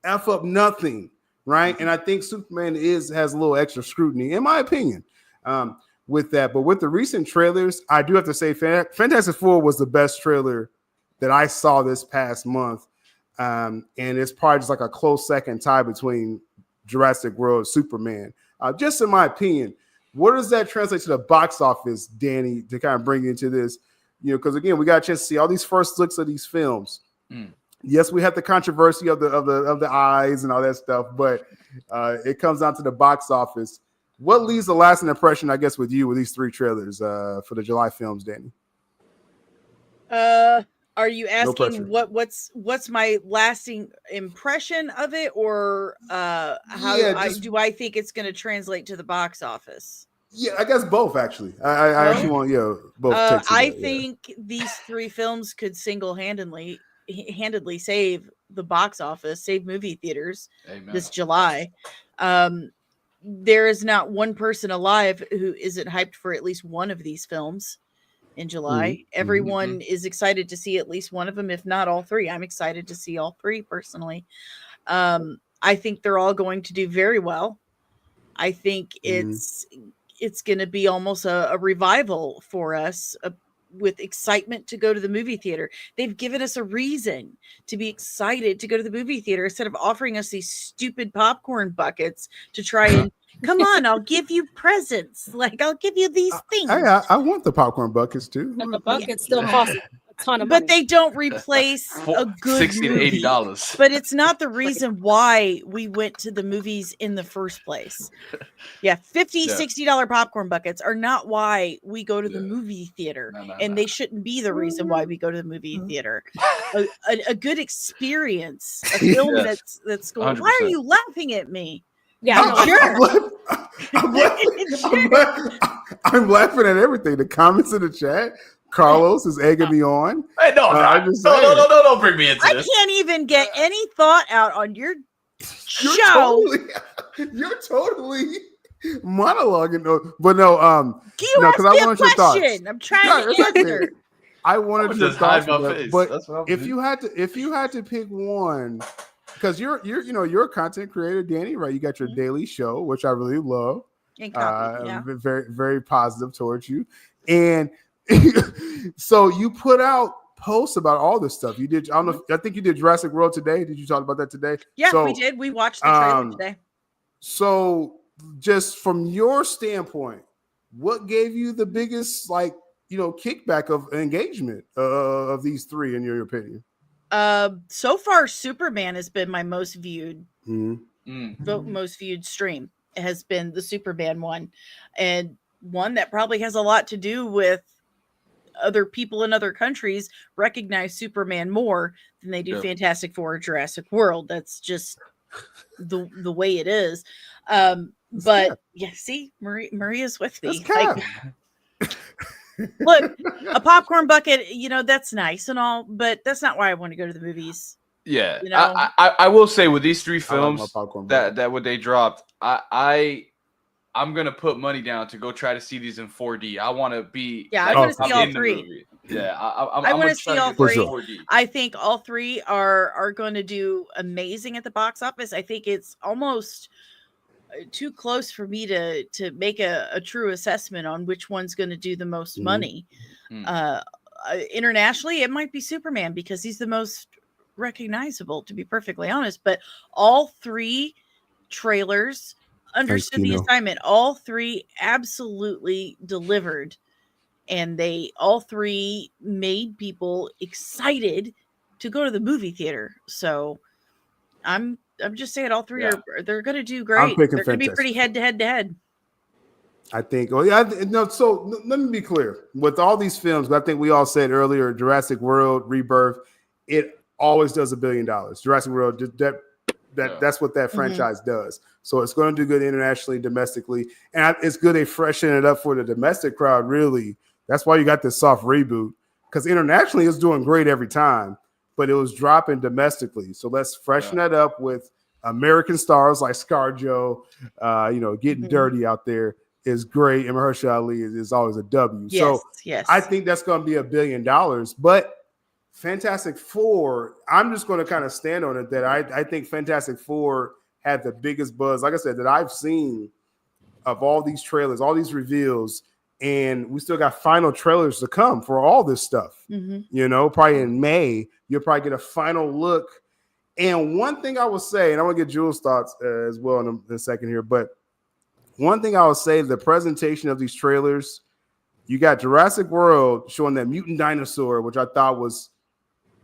Speaker 1: F up nothing, right? And I think Superman has a little extra scrutiny, in my opinion, with that. But with the recent trailers, I do have to say Fantastic Four was the best trailer that I saw this past month. And it's probably just like a close second tie between Jurassic World and Superman. Just in my opinion, what does that translate to the box office, Danny, to kind of bring you into this? Because again, we got a chance to see all these first looks of these films. Yes, we have the controversy of the eyes and all that stuff, but it comes down to the box office. What leaves the lasting impression, I guess, with you with these three trailers for the July films, Danny?
Speaker 2: Are you asking what's my lasting impression of it, or do I think it's going to translate to the box office?
Speaker 1: Yeah, I guess both actually. I actually want both.
Speaker 2: I think these three films could single-handedly save the box office, save movie theaters this July. There is not one person alive who isn't hyped for at least one of these films. in July. Everyone is excited to see at least one of them, if not all three. I'm excited to see all three personally. I think they're all going to do very well. I think it's going to be almost a revival for us, with excitement to go to the movie theater. They've given us a reason to be excited to go to the movie theater instead of offering us these stupid popcorn buckets to try and come on, I'll give you presents. Like, I'll give you these things.
Speaker 1: I want the popcorn buckets too.
Speaker 5: But the buckets still cost a ton of money.
Speaker 2: But they don't replace a good
Speaker 3: $60 to
Speaker 2: movie.
Speaker 3: $80.
Speaker 2: But it's not the reason why we went to the movies in the first place. Yeah, $50, $60 popcorn buckets are not why we go to the movie theater. They shouldn't be the reason why we go to the movie theater. A good experience, a film that's going.
Speaker 3: 100%.
Speaker 2: Why are you laughing at me?
Speaker 5: Yeah,
Speaker 1: I'm laughing at everything. The comments in the chat. Carlos is egging me on.
Speaker 3: Hey, no, don't bring me into this.
Speaker 2: I can't even get any thought out on your show.
Speaker 1: You're totally monologuing. But no,
Speaker 2: you
Speaker 1: because I wanted your thoughts.
Speaker 2: I'm trying to answer.
Speaker 1: I wanted your thoughts, but if
Speaker 3: you
Speaker 1: you had to pick one, because you're a content creator, Danny, right? You got your daily show, which I really love. Very, very positive towards you, and so you put out posts about all this stuff. You did. I don't know. I think you did Jurassic World today. Did you talk about that today?
Speaker 2: Yeah, we did. We watched the trailer today.
Speaker 1: So, just from your standpoint, what gave you the biggest, kickback of engagement of these three, in your opinion?
Speaker 2: So far, Superman has been my most viewed, most viewed stream. It has been the Superman one, and one that probably has a lot to do with other people in other countries recognize Superman more than they do Fantastic Four or Jurassic World. That's just the way it is. But see, Maria's with me. Look, a popcorn bucket, that's nice and all, but that's not why I want to go to the movies.
Speaker 3: Yeah, I will say with these three films that what they dropped, I'm gonna put money down to go try to see these in 4D. I want to be.
Speaker 2: Yeah, I want to see all three.
Speaker 3: Yeah,
Speaker 2: I want to see all three. Sure. I think all three are going to do amazing at the box office. I think it's almost too close for me to make a true assessment on which one's going to do the most money. Internationally, it might be Superman because he's the most recognizable, to be perfectly honest. But all three trailers understood the assignment. All three absolutely delivered, and they all three made people excited to go to the movie theater. So I'm just saying all three they're going to do great. They're going to be pretty head to head.
Speaker 1: I think. So let me be clear. With all these films, I think we all said earlier, Jurassic World, Rebirth, it always does $1 billion. Jurassic World, that's what that franchise does. So it's going to do good internationally, domestically, and it's good they freshen it up for the domestic crowd. Really, that's why you got this soft reboot, because internationally it's doing great every time, but it was dropping domestically. So let's freshen that up with American stars like ScarJo, getting dirty out there is great. And Mahershala Ali is always a W.
Speaker 2: Yes.
Speaker 1: I think that's going to be $1 billion. But Fantastic Four, I'm just going to kind of stand on it that I think Fantastic Four had the biggest buzz, like I said, that I've seen of all these trailers, all these reveals. And we still got final trailers to come for all this stuff. Probably in May, you'll probably get a final look. And one thing I will say, and I want to get Jules' thoughts as well in a second here, but one thing I would say, the presentation of these trailers, you got Jurassic World showing that mutant dinosaur, which I thought was,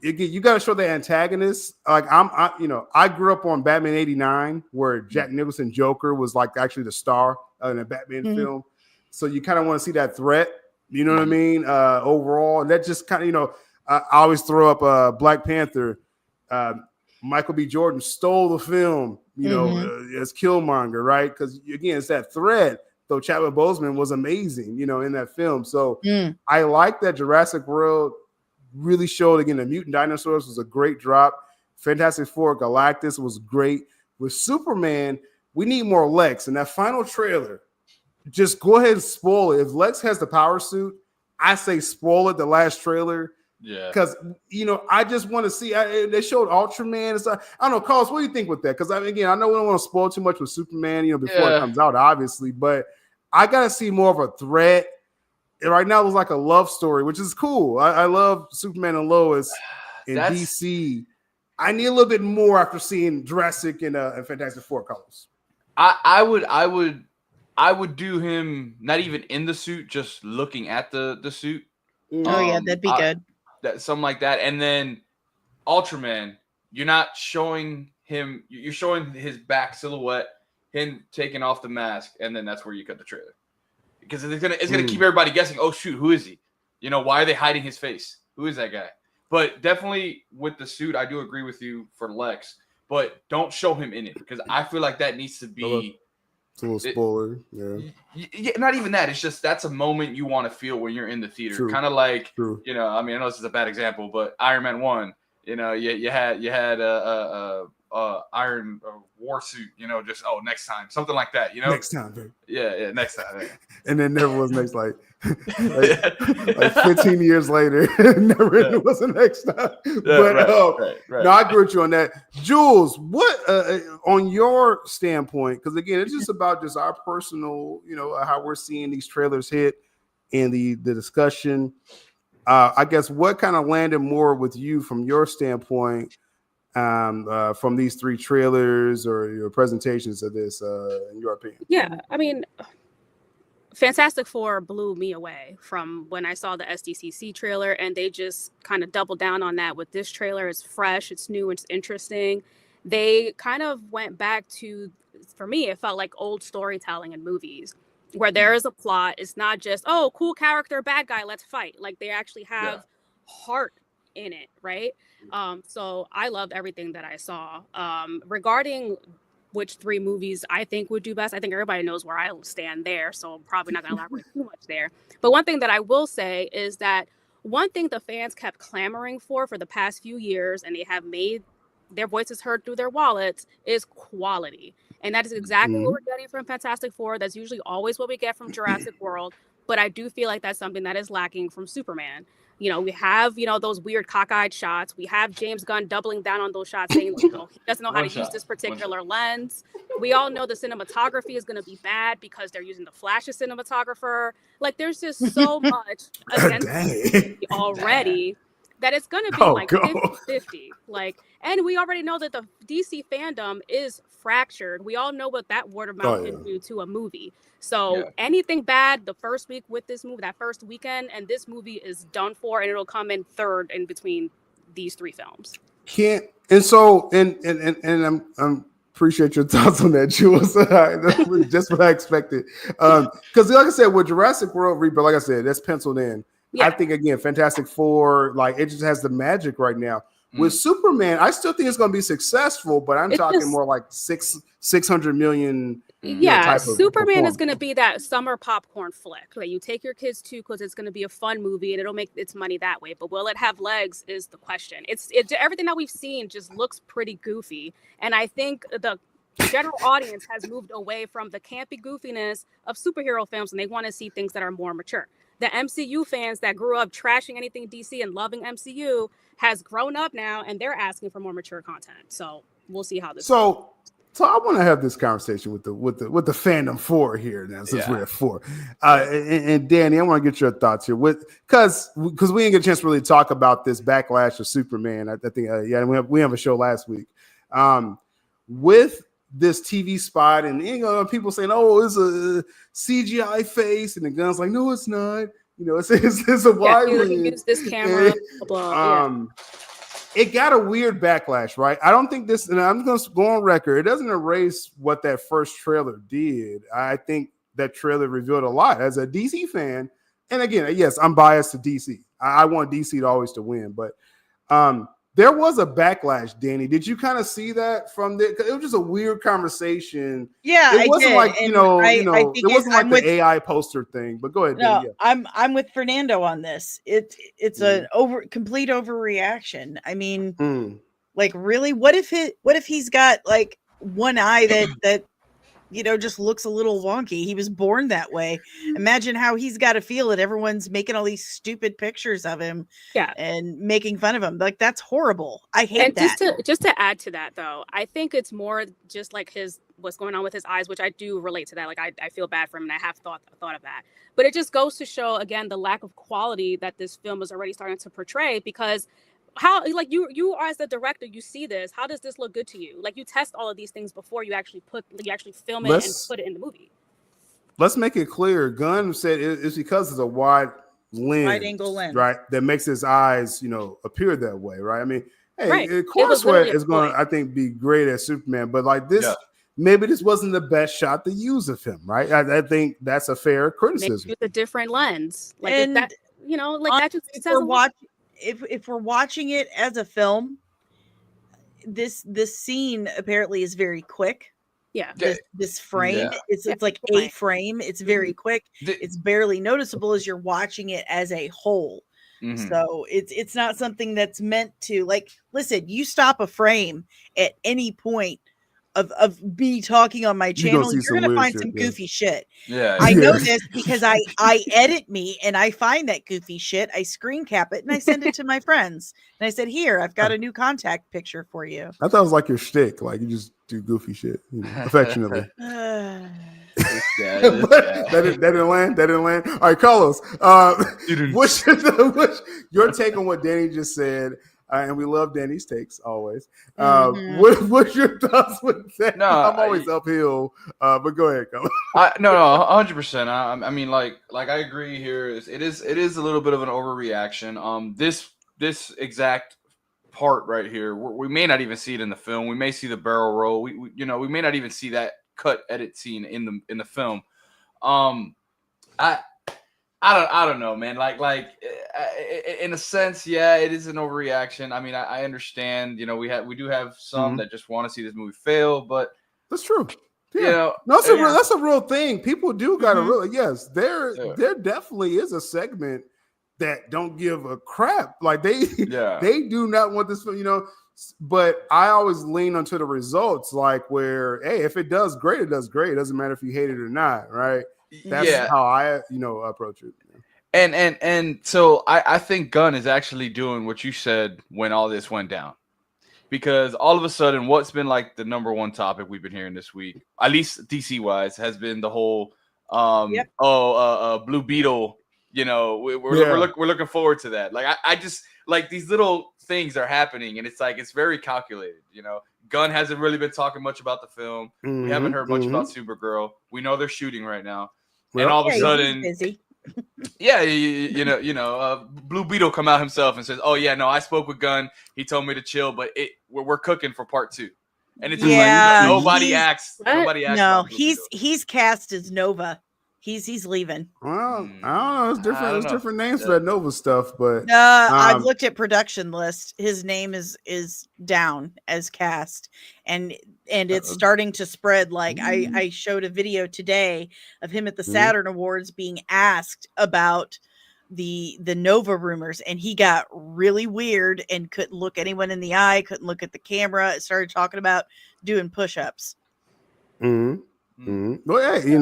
Speaker 1: you got to show the antagonist. Like I grew up on Batman '89, where Jack Nicholson Joker was like actually the star in a Batman film. So you kind of want to see that threat, you know what I mean? Overall, and that just kind of, I always throw up Black Panther. Michael B. Jordan stole the film, as Killmonger, right? Because again, it's that threat. Though Chadwick Boseman was amazing, in that film. So I like that Jurassic World really showed, again, the mutant dinosaurs was a great drop. Fantastic Four, Galactus was great. With Superman, we need more Lex. And that final trailer, just go ahead and spoil it. If Lex has the power suit, I say spoil it, the last trailer.
Speaker 3: Yeah.
Speaker 1: Because, I just want to see. They showed Ultraman and stuff. I don't know, Carlos, what do you think with that? Because, again, I know we don't want to spoil too much with Superman, before it comes out, obviously. But I got to see more of a threat. And right now, it was like a love story, which is cool. I love Superman and Lois in DC. I need a little bit more after seeing Jurassic and Fantastic Four colors.
Speaker 3: I would do him not even in the suit, just looking at the suit.
Speaker 2: Oh yeah, that'd be good.
Speaker 3: Something like that. And then Ultraman, you're not showing him. You're showing his back silhouette, him taking off the mask, and then that's where you cut the trailer. Because it's gonna keep everybody guessing. Oh shoot, who is he? Why are they hiding his face? Who is that guy? But definitely with the suit, I do agree with you for Lex. But don't show him in it, because I feel like that needs to be.
Speaker 1: It's a little spoiler,
Speaker 3: yeah. Not even that. It's just that's a moment you want to feel when you're in the theater. Kind of like, I mean, I know this is a bad example, but Iron Man 1. You had a Iron War suit. Just next time, something like that.
Speaker 1: Next time, baby.
Speaker 3: Yeah, next time. Yeah.
Speaker 1: And then never was next, like 15 years later, never was the next time. But no, I agree with you on that. Jules, what on your standpoint? Because again, it's just about just our personal, how we're seeing these trailers hit and the discussion. I guess what kind of landed more with you from your standpoint, from these three trailers or your presentations of this, in your opinion?
Speaker 5: Yeah, I mean, Fantastic Four blew me away from when I saw the SDCC trailer, and they just kind of doubled down on that with this trailer. It's fresh, it's new, it's interesting. They kind of went back to, for me, it felt like old storytelling in movies, where there is a plot. It's not just, oh, cool character, bad guy, let's fight. Like, they actually have heart in it, right? So I loved everything that I saw. Regarding which three movies I think would do best, I think everybody knows where I stand there, so I'm probably not going to elaborate too much there. But one thing that I will say is that one thing the fans kept clamoring for the past few years, and they have made their voices heard through their wallets, is quality. And that is exactly what we're getting from Fantastic Four. That's usually always what we get from Jurassic World. But I do feel like that's something that is lacking from Superman. We have, those weird cockeyed shots. We have James Gunn doubling down on those shots, saying, he doesn't know how to use this particular lens. We all know the cinematography is going to be bad because they're using the Flash as cinematographer. Like, there's just so much against the already that it's going to be 50-50. Like, and we already know that the DC fandom is fractured. We all know what that word of mouth can do to a movie. So anything bad the first week with this movie, that first weekend, and this movie is done for, and it'll come in third in between these three films.
Speaker 1: I'm appreciate your thoughts on that, Jules. That's just what I expected. Because like I said, with Jurassic World Rebirth, like I said, that's penciled in. I think, again, Fantastic Four, like, it just has the magic right now. With Superman, I still think it's going to be successful, but I'm talking more like 600 million.
Speaker 5: Yeah, Superman is going to be that summer popcorn flick that you take your kids to because it's going to be a fun movie and it'll make its money that way. But will it have legs is the question. It's everything that we've seen just looks pretty goofy. And I think the general audience has moved away from the campy goofiness of superhero films, and they want to see things that are more mature. The MCU fans that grew up trashing anything DC and loving MCU has grown up now, and they're asking for more mature content. So we'll see how this goes.
Speaker 1: So I want to have this conversation with the fandom 4 here now, since we're at 4. And Danny, I want to get your thoughts here, because we didn't get a chance to really talk about this backlash of Superman. I think we have a show last week with this TV spot, and people saying, "Oh, it's a CGI face," and the Gun's like, "No, it's not. It's a wide range.
Speaker 5: Use this camera."
Speaker 1: It got a weird backlash, right? I don't think this, and I'm going to go on record, it doesn't erase what that first trailer did. I think that trailer revealed a lot as a DC fan. And again, yes, I'm biased to DC. I want DC to always to win, but there was a backlash, Danny. Did you kind of see that from the? It was just a weird conversation.
Speaker 2: Yeah,
Speaker 1: it wasn't like it wasn't like the AI poster thing. But go ahead.
Speaker 2: No,
Speaker 1: Danny,
Speaker 2: I'm with Fernando on this. It's an complete overreaction. I mean, like, really, what if he's got like one eye that just looks a little wonky. He was born that way. Imagine how he's got to feel that everyone's making all these stupid pictures of him and making fun of him. Like, that's horrible. I hate that.
Speaker 5: Just to add to that, though, I think it's more just like what's going on with his eyes, which I do relate to that. Like, I feel bad for him, and I have thought of that. But it just goes to show, again, the lack of quality that this film is already starting to portray, because how, like, you as the director, you see this, how does this look good to you? Like, you test all of these things before you actually film it and put it in the movie.
Speaker 1: Let's make it clear. Gunn said it's because it's a wide
Speaker 2: angle lens,
Speaker 1: right, that makes his eyes, appear that way, right? I mean, hey,
Speaker 5: right.
Speaker 1: Of course, is going to, I think, be great as Superman, but like this, maybe this wasn't the best shot to use of him, right? I think that's a fair criticism.
Speaker 5: Maybe with a different lens, like
Speaker 2: and
Speaker 5: that, that just says
Speaker 2: if we're watching it as a film, this scene apparently is very quick.
Speaker 5: Yeah.
Speaker 2: This frame, it's like a frame. It's very quick. It's barely noticeable as you're watching it as a whole. Mm-hmm. So it's not something that's meant to, like, listen, you stop a frame at any point of me talking on my channel, you're gonna find some goofy shit.
Speaker 3: Yeah,
Speaker 2: I know this because I edit me and I find that goofy shit. I screen cap it and I send it to my friends. And I said, "Here, I've got a new contact picture for you."
Speaker 1: I thought it was like your shtick, like you just do goofy shit, affectionately. That didn't land. All right, Carlos. What's your take on what Danny just said? And we love Danny's takes always. What's your thoughts with that? No, I'm always uphill, but go ahead, Carlos.
Speaker 3: No, 100%. I mean, like I agree here. It is a little bit of an overreaction. This exact part right here, we may not even see it in the film. We may see the barrel roll. We may not even see that cut edit scene in the film. I don't know, man. Like in a sense, yeah, it is an overreaction. I mean, I understand. We do have some that just want to see this movie fail, but
Speaker 1: that's true. Yeah, that's a real thing. People do gotta really, yes, there definitely is a segment that don't give a crap. Like they do not want this film, But I always lean onto the results, like where, hey, if it does great, it does great. It doesn't matter if you hate it or not, right? That's how I, approach it.
Speaker 3: And so I think Gunn is actually doing what you said when all this went down, because all of a sudden, what's been like the number one topic we've been hearing this week, at least DC wise, has been the whole Blue Beetle. We're looking forward to that. Like I just like these little things are happening, and it's like it's very calculated. Gunn hasn't really been talking much about the film. We haven't heard much about Supergirl. We know they're shooting right now, and all of a sudden,
Speaker 2: busy.
Speaker 3: Blue Beetle come out himself and says, "Oh yeah, no, I spoke with Gunn. He told me to chill, but we're cooking for part 2." And it's just like nobody acts.
Speaker 2: No, he's cast as Nova. He's leaving.
Speaker 1: Well, I don't know. It's different. There's different names for that Nova stuff, but
Speaker 2: I've looked at production list. His name is down as cast, and it's starting to spread. Like I showed a video today of him at the Saturn Awards being asked about the Nova rumors, and he got really weird and couldn't look anyone in the eye, couldn't look at the camera. Started talking about doing push-ups.
Speaker 1: Well, hey,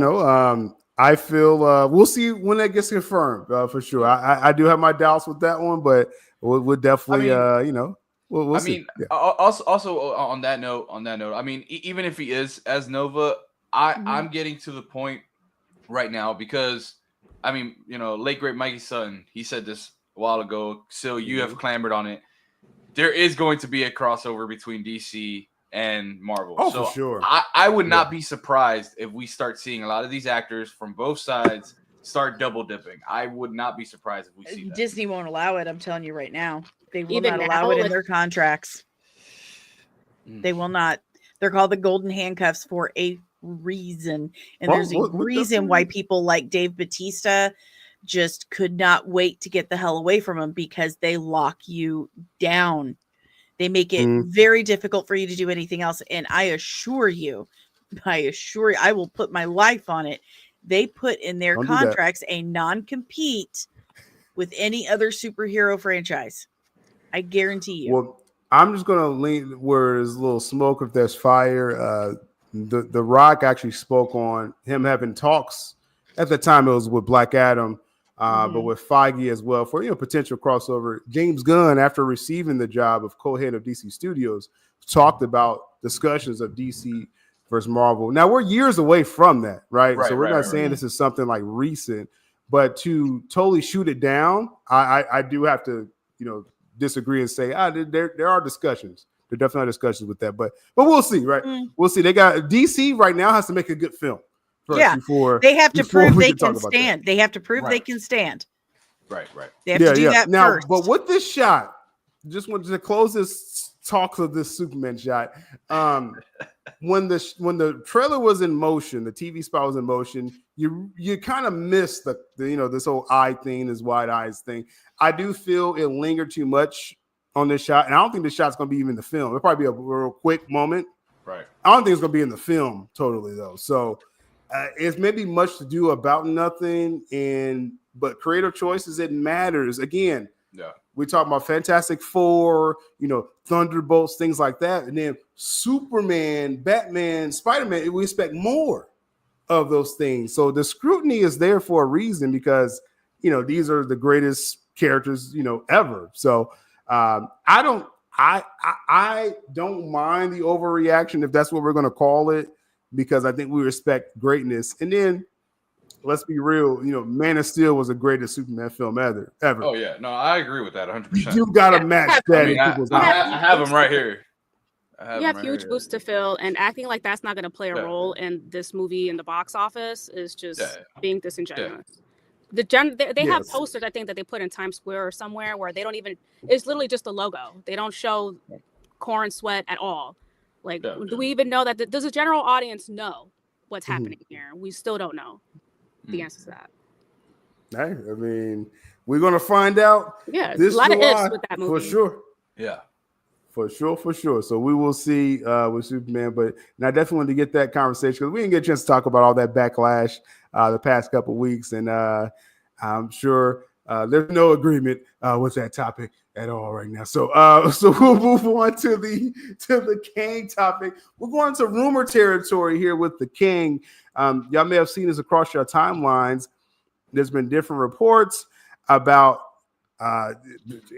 Speaker 1: I feel we'll see when that gets confirmed for sure. I do have my doubts with that one, but we'll definitely, we'll see.
Speaker 3: Also on that note, I mean, even if he is as Nova, I'm getting to the point right now because, I mean, late great Mikey Sutton, he said this a while ago. So you have clamored on it. There is going to be a crossover between DC and Marvel.
Speaker 1: For sure.
Speaker 3: I would not be surprised if we start seeing a lot of these actors from both sides start double dipping. I would not be surprised if we see that.
Speaker 2: Disney won't allow it. I'm telling you right now. They will not allow it in their contracts. They will not. They're called the golden handcuffs for a reason. And there's a reason why people like Dave Bautista just could not wait to get the hell away from them, because they lock you down. They make it very difficult for you to do anything else. And I assure you, I will put my life on it. They put in their contracts a non-compete with any other superhero franchise. I guarantee you.
Speaker 1: Well, I'm just going to lean where there's a little smoke if there's fire. The Rock actually spoke on him having talks. At the time, it was with Black Adam, but with Feige as well for potential crossover. James Gunn, after receiving the job of co-head of DC Studios, talked about discussions of DC versus Marvel. Now we're years away from that, right? So we're not saying this is something like recent, but to totally shoot it down, I do have to disagree and say there are discussions. There definitely are discussions with that, but we'll see, right? We'll see. They got DC right now has to make a good film first before
Speaker 2: they have to prove they can
Speaker 1: stand.
Speaker 2: Stand. They have to prove they can stand.
Speaker 3: Right.
Speaker 2: They have to do that
Speaker 1: now,
Speaker 2: first.
Speaker 1: But with this shot, just wanted to close this talk of this Superman shot. When the trailer was in motion, the TV spot was in motion, you kind of missed the this whole eye thing, this wide eyes thing. I do feel it lingered too much on this shot, and I don't think this shot's going to be even in the film. It'll probably be a real quick moment.
Speaker 3: Right.
Speaker 1: I don't think it's going to be in the film totally though. So it's maybe much to do about nothing, but creative choices, it matters. Again, we talk about Fantastic Four, Thunderbolts, things like that, and then Superman, Batman, Spider-Man. We expect more of those things. So the scrutiny is there for a reason because these are the greatest characters ever. So I don't mind the overreaction if that's what we're going to call it, because I think we respect greatness. And then let's be real, Man of Steel was the greatest Superman film ever.
Speaker 3: Oh yeah, no, I agree with that 100%.
Speaker 1: You got to match that.
Speaker 3: I have them right here.
Speaker 5: You have huge boots to fill, and acting like that's not going to play a role in this movie in the box office is just being disingenuous. They have posters, I think, that they put in Times Square or somewhere where they don't even. It's literally just the logo. They don't show Core and Sweat at all. Like, do we even know that? Does the general audience know what's happening here? We still don't know the answer to that.
Speaker 1: Hey, I mean, we're gonna find out.
Speaker 5: Yeah,
Speaker 1: this
Speaker 5: a lot
Speaker 1: July,
Speaker 5: of ifs with that movie
Speaker 1: for sure.
Speaker 3: Yeah.
Speaker 1: For sure. So we will see with Superman, but I definitely wanted to get that conversation because we didn't get a chance to talk about all that backlash the past couple of weeks, and I'm sure there's no agreement with that topic at all right now. So we'll move on to the King topic. We're going to rumor territory here with the King. Y'all may have seen this across your timelines. There's been different reports about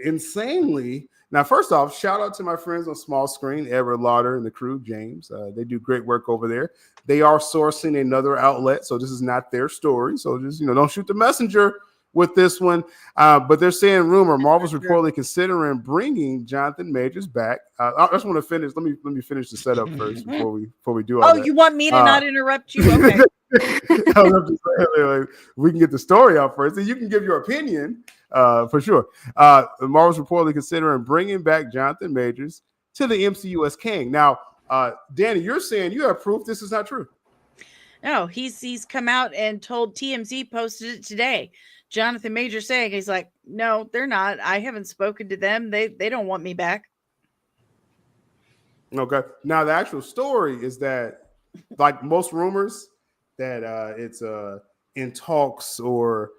Speaker 1: insanely. Now, first off, shout out to my friends on Small Screen, Edward Lauder and the crew, James. They do great work over there. They are sourcing another outlet, so this is not their story. So just don't shoot the messenger with this one. But they're saying rumor Marvel's reportedly considering bringing Jonathan Majors back. I just want to finish. Let me finish the setup first before we do all that.
Speaker 2: You want me to not interrupt you? Okay.
Speaker 1: We can get the story out first, and you can give your opinion for sure. Marvel's reportedly considering bringing back Jonathan Majors to the MCU as King. Now, Danny, you're saying you have proof this is not true.
Speaker 2: No, he's come out and told TMZ, posted it today. Jonathan Majors saying he's like, no, they're not. I haven't spoken to them. They don't want me back.
Speaker 1: Okay. Now the actual story is that, like most rumors, that it's in talks or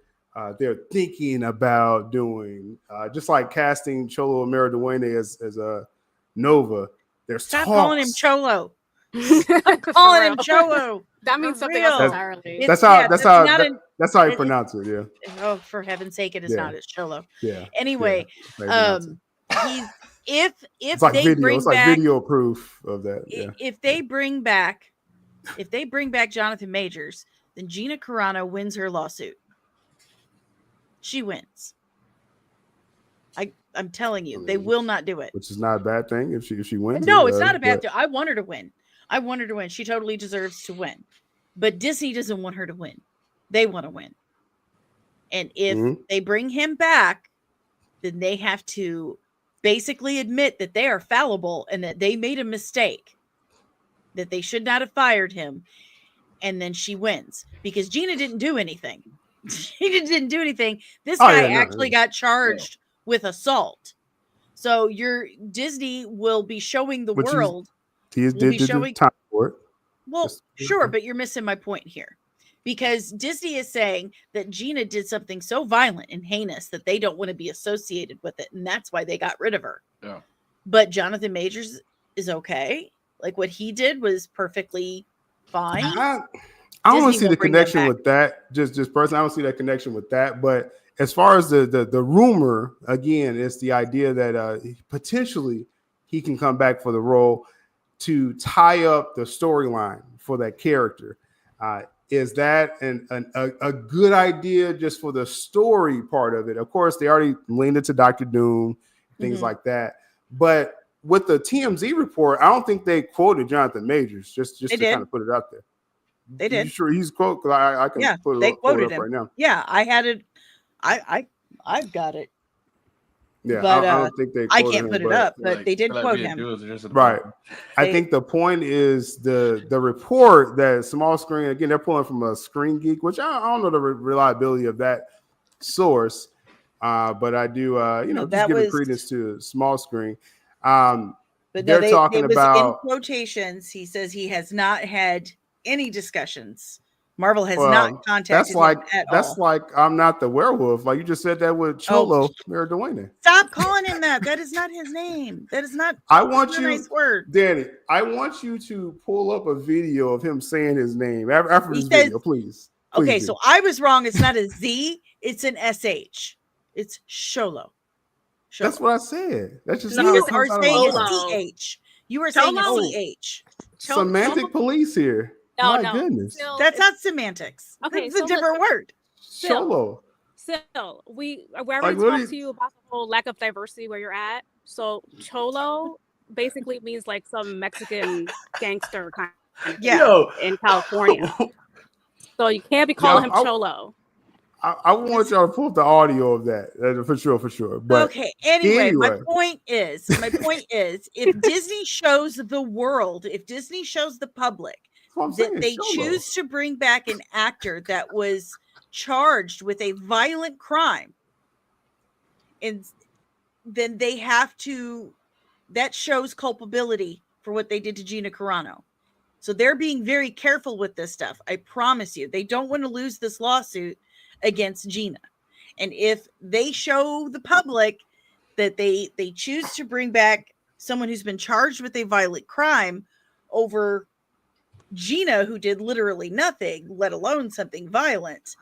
Speaker 1: they're thinking about doing just like casting Cholo Mariduene as a Nova. There's
Speaker 2: Stop
Speaker 1: talks.
Speaker 2: calling him Cholo. Stop calling him Cholo.
Speaker 5: That means something else entirely.
Speaker 1: That's how you pronounce it. Yeah.
Speaker 2: Oh, for heaven's sake, it is not. It's Cholo.
Speaker 1: Yeah.
Speaker 2: Anyway, he's if
Speaker 1: it's like
Speaker 2: they
Speaker 1: video.
Speaker 2: bring
Speaker 1: It's like
Speaker 2: back
Speaker 1: video proof of that. Yeah.
Speaker 2: If they bring back Jonathan Majors, then Gina Carano wins her lawsuit. She wins. I'm telling you, they will not do it.
Speaker 1: Which is not a bad thing if she wins.
Speaker 2: No, it's not a bad thing. I want her to win. She totally deserves to win. But Disney doesn't want her to win. They want to win. And if they bring him back, then they have to basically admit that they are fallible and that they made a mistake, that they should not have fired him. And then she wins because Gina didn't do anything. She didn't do anything. This guy got charged with assault. So your Disney will be showing the world.
Speaker 1: He did showing time for it.
Speaker 2: Well, sure, but you're missing my point here. Because Disney is saying that Gina did something so violent and heinous that they don't want to be associated with it. And that's why they got rid of her.
Speaker 3: Yeah.
Speaker 2: But Jonathan Majors is okay. Like what he did was perfectly fine.
Speaker 1: I don't
Speaker 2: Disney
Speaker 1: see
Speaker 2: will
Speaker 1: the
Speaker 2: bring them
Speaker 1: connection
Speaker 2: back.
Speaker 1: with that. Just personally, I don't see that connection with that. But as far as the rumor, again, it's the idea that potentially he can come back for the role to tie up the storyline for that character. Is that a good idea just for the story part of it? Of course, they already leaned into Dr. Doom, things like that. But with the TMZ report, I don't think they quoted Jonathan Majors, just to kind of put it out there.
Speaker 2: They did.
Speaker 1: You sure he's quote? Because I can pull it up
Speaker 2: him
Speaker 1: right now.
Speaker 2: Yeah, I had it. I've got it.
Speaker 1: Yeah,
Speaker 2: but
Speaker 1: I don't think they.
Speaker 2: I can't put it up, but they did quote him.
Speaker 1: Right. I think the point is the report that Small Screen, again, they're pulling from a Screen Geek, which I don't know the reliability of that source, but I do, just giving credence to Small Screen. But they're talking about
Speaker 2: in quotations. He says he has not had any discussions. Marvel has not contacted him at all.
Speaker 1: That's like I'm not the werewolf. Like you just said that with Cholo or Dwayne.
Speaker 2: Stop calling him that. That is not his name. That is not.
Speaker 1: I want you,
Speaker 2: nice word,
Speaker 1: Danny. I want you to pull up a video of him saying his name after this video, please.
Speaker 2: Okay, so I was wrong. It's not a Z. It's an SH. It's Sholo.
Speaker 1: That's what I said. That's just
Speaker 2: you are saying it's CH. You are saying it's CH.
Speaker 1: Semantic police here.
Speaker 5: No,
Speaker 1: My goodness.
Speaker 2: That's not semantics.
Speaker 5: Okay,
Speaker 2: it's a different word.
Speaker 1: Cholo.
Speaker 5: Still, we already talked to you about the whole lack of diversity where you're at. So Cholo basically means like some Mexican gangster kind of in California. So you can't be calling him Cholo.
Speaker 1: I want y'all to pull up the audio of that for sure. But
Speaker 2: okay, anyway, my point is, if Disney shows the world, if Disney shows the public that they choose to bring back an actor that was charged with a violent crime, and then they have to, that shows culpability for what they did to Gina Carano. So they're being very careful with this stuff. I promise you, they don't want to lose this lawsuit against Gina. And if they show the public that they choose to bring back someone who's been charged with a violent crime over Gina, who did literally nothing, let alone something violent,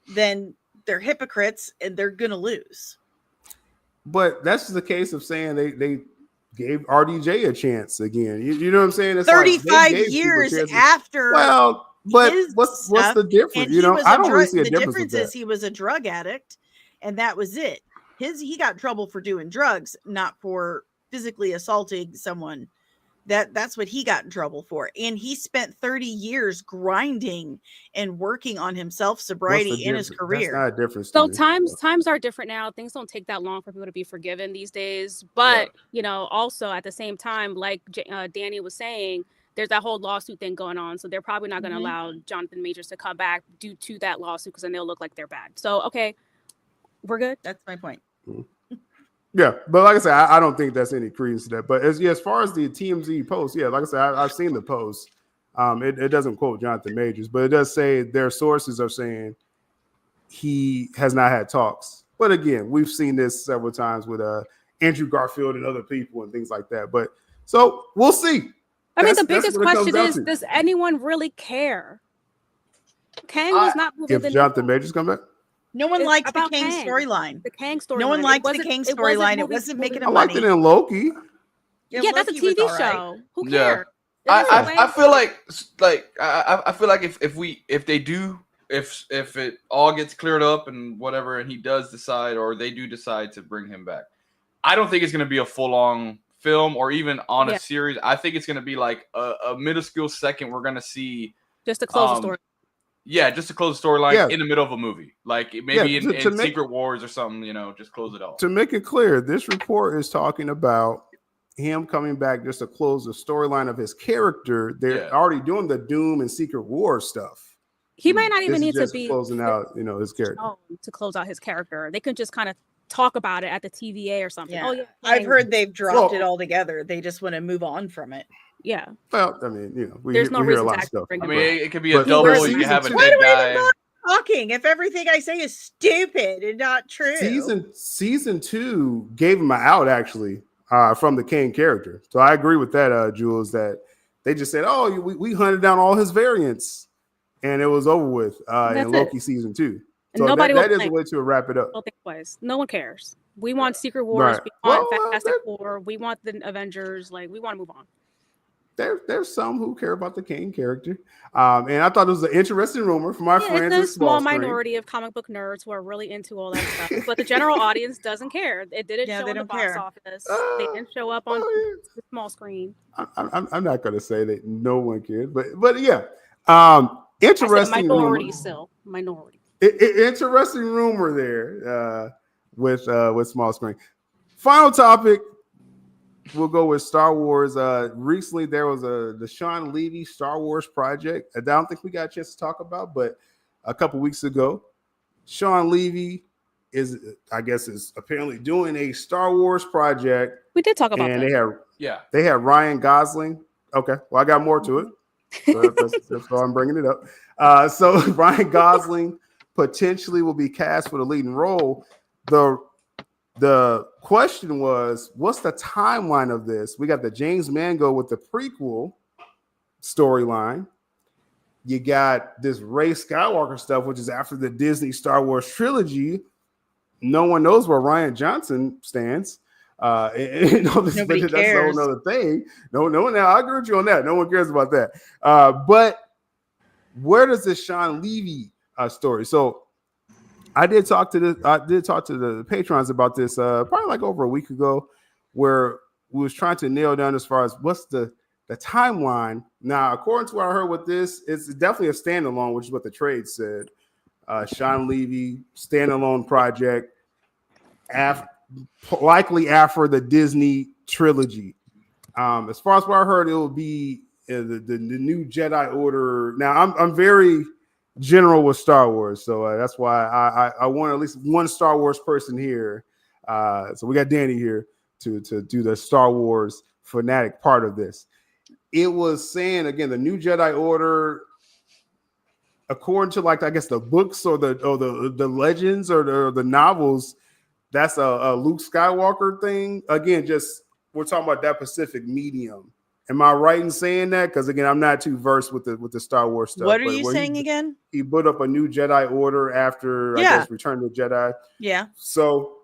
Speaker 2: then they're hypocrites and they're gonna lose.
Speaker 1: But that's the case of saying they gave RDJ a chance again. You know what I'm saying? It's
Speaker 2: 35 years after.
Speaker 1: Well, but what's the difference? You know, I don't really see a difference.
Speaker 2: The difference is he was a drug addict, and that was it. He got in trouble for doing drugs, not for physically assaulting someone. That's what he got in trouble for. And he spent 30 years grinding and working on himself, sobriety in his career.
Speaker 1: That's not a difference.
Speaker 5: So times are different now. Things don't take that long for people to be forgiven these days. But, also at the same time, like Danny was saying, there's that whole lawsuit thing going on. So they're probably not going to allow Jonathan Majors to come back due to that lawsuit, because then they'll look like they're bad. So, okay, we're good.
Speaker 2: That's my point.
Speaker 1: Yeah, but like I said, I don't think that's any credence to that. But as far as the TMZ post, like I said, I've seen the post. It doesn't quote Jonathan Majors, but it does say their sources are saying he has not had talks. But again, we've seen this several times with Andrew Garfield and other people and things like that. But so we'll see.
Speaker 5: I mean, the biggest question is, does anyone really care? Kang was not moving.
Speaker 1: If Jonathan Majors come back?
Speaker 2: No one liked the Kang storyline.
Speaker 5: The Kang storyline.
Speaker 2: No one liked the Kang storyline. It wasn't making a money.
Speaker 1: I liked it in Loki.
Speaker 5: Yeah, that's a TV show. Who cares?
Speaker 3: I feel like if it all gets cleared up and whatever, and he does decide, or they do decide to bring him back, I don't think it's going to be a full-on film or even on a series. I think it's going to be like a minuscule second we're going to see
Speaker 5: just to close the story.
Speaker 3: Yeah, just to close the storyline in the middle of a movie, like maybe in Secret Wars or something. Just close it off.
Speaker 1: To make it clear, this report is talking about him coming back just to close the storyline of his character. They're already doing the Doom and Secret War stuff.
Speaker 5: He might not even need to be
Speaker 1: closing out, his character
Speaker 5: to close out his character. They could just kind of talk about it at the TVA or something.
Speaker 2: Yeah. I've heard they've dropped it all together. They just want to move on from it.
Speaker 5: Yeah.
Speaker 1: Well, I mean, we
Speaker 5: there's no
Speaker 1: hear
Speaker 5: reason
Speaker 1: a lot
Speaker 5: to
Speaker 1: of stuff.
Speaker 3: I mean, it could be a double. You can have a dead guy.
Speaker 2: Talking if everything I say is stupid and not true.
Speaker 1: Season 2 gave him an out, actually. from the Kane character. So I agree with that, Jules, that they just said, oh, we hunted down all his variants and it was over with in Loki season 2.
Speaker 5: And
Speaker 1: so
Speaker 5: nobody
Speaker 1: that is a way to wrap it up.
Speaker 5: Don't think twice. No one cares. We want Secret Wars.
Speaker 1: Right.
Speaker 5: We want Fantastic Four. We want the Avengers. Like, we want to move on.
Speaker 1: There's some who care about the Kane character. And I thought it was an interesting rumor from my friends.
Speaker 5: It's a small minority of comic book nerds who are really into all that stuff. But the general audience doesn't care. It didn't show in the box office. They didn't show up on the small screen.
Speaker 1: I'm not going to say that no one cared, but yeah. Interesting
Speaker 5: minority still. Minority.
Speaker 1: Interesting rumor there with small screen. Final topic. We'll go with Star Wars. Recently, there was the Sean Levy Star Wars project. I don't think we got a chance to talk about, but a couple weeks ago, Sean Levy is apparently doing a Star Wars project.
Speaker 5: We did talk about that.
Speaker 1: And they had Ryan Gosling. Okay, well, I got more to it. So that's why I'm bringing it up. So Ryan Gosling potentially will be cast for the leading role. The question was, what's the timeline of this? We got the James Mangold with the prequel storyline. You got this Rey Skywalker stuff, which is after the Disney Star Wars trilogy. No one knows where Rian Johnson stands. Nobody cares. That's a whole other thing. No, now I agree with you on that. No one cares about that. But where does this Sean Levy story? So I did talk to the patrons about this probably like over a week ago, where we was trying to nail down as far as what's the timeline. Now, according to what I heard with this, it's definitely a standalone, which is what the trade said. Sean Levy standalone project, likely after the Disney trilogy. As far as what I heard, it will be the new Jedi Order. Now, I'm very general with Star Wars, so that's why I want at least one Star Wars person here. So we got Danny here to do the Star Wars fanatic part of this. It was saying again the new Jedi Order, according to like I guess the books or the legends or the novels, that's a Luke Skywalker thing. Again, just we're talking about that Pacific medium. Am I right in saying that? Because again, I'm not too versed with the Star Wars stuff.
Speaker 2: What are you saying again?
Speaker 1: He put up a new Jedi Order after I guess Return of the Jedi.
Speaker 2: Yeah.
Speaker 1: So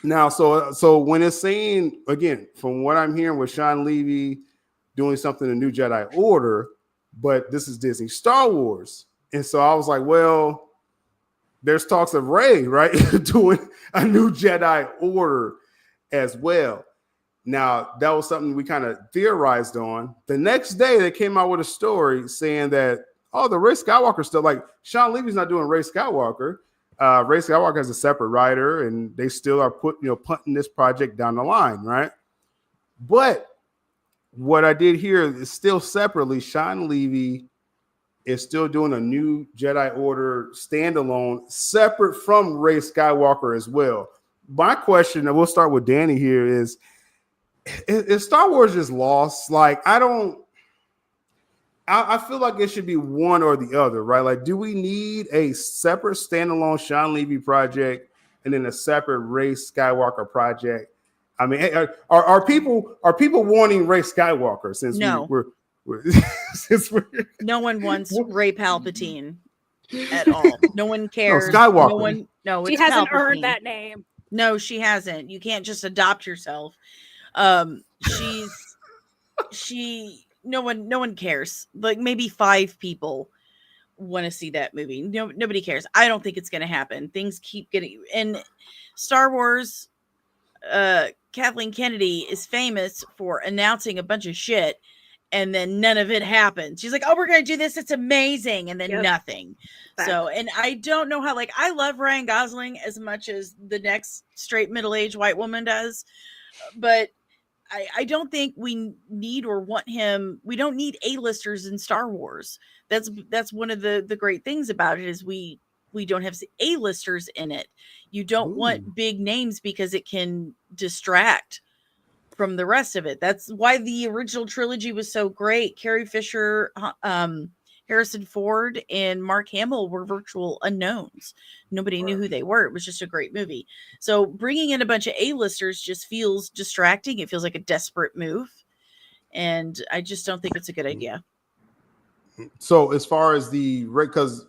Speaker 1: now, so when it's saying again, from what I'm hearing with Sean Levy doing something in New Jedi Order, but this is Disney Star Wars, and so I was like, well, there's talks of Rey, right, doing a new Jedi Order as well. Now, that was something we kind of theorized on. The next day, they came out with a story saying that, the Rey Skywalker stuff, like Sean Levy's not doing Rey Skywalker. Rey Skywalker has a separate writer, and they still are punting this project down the line, right? But what I did here is still separately, Sean Levy is still doing a new Jedi Order standalone, separate from Rey Skywalker as well. My question, and we'll start with Danny here, is Star Wars just lost? Like, I feel like it should be one or the other, right? Like, do we need a separate standalone Sean Levy project and then a separate Rey Skywalker project? I mean, are people wanting Rey Skywalker since we're
Speaker 2: no one wants Rey Palpatine at all. No one cares.
Speaker 1: No, Skywalker.
Speaker 5: She hasn't earned that name.
Speaker 2: No, she hasn't. You can't just adopt yourself. No one cares. Like maybe 5 people want to see that movie. Nobody cares. I don't think it's going to happen. Things keep getting, and Star Wars, Kathleen Kennedy is famous for announcing a bunch of shit and then none of it happens. She's like, oh, we're going to do this. It's amazing. And then nothing. So, and I don't know how, like, I love Ryan Gosling as much as the next straight middle-aged white woman does, but I don't think we need or want him. We don't need A-listers in Star Wars. That's one of the great things about it is we don't have A-listers in it. You don't want big names because it can distract from the rest of it. That's why the original trilogy was so great. Carrie Fisher, Harrison Ford and Mark Hamill were virtual unknowns. Nobody knew who they were. It was just a great movie. So bringing in a bunch of A-listers just feels distracting. It feels like a desperate move. And I just don't think it's a good idea.
Speaker 1: So as far as because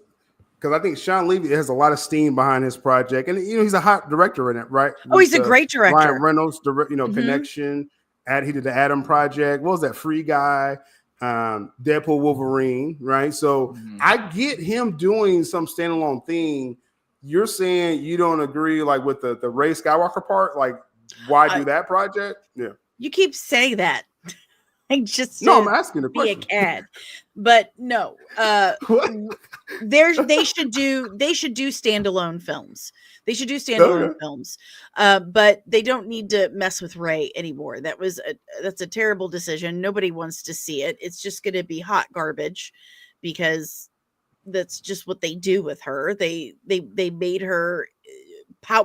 Speaker 1: I think Sean Levy has a lot of steam behind his project, and he's a hot director in it, right?
Speaker 2: Oh, he's a great director.
Speaker 1: Ryan Reynolds, Connection. He did the Adam Project. What was that? Free Guy, Deadpool, Wolverine, right? So I get him doing some standalone thing. You're saying you don't agree, like with the Rey Skywalker part? Like, why do that project? Yeah,
Speaker 2: you keep saying that. I'm asking
Speaker 1: a question.
Speaker 2: Be a cad, but no. They should do standalone films. They should do standalone films, but they don't need to mess with Rey anymore. That's a terrible decision. Nobody wants to see it. It's just going to be hot garbage because that's just what they do with her. They made her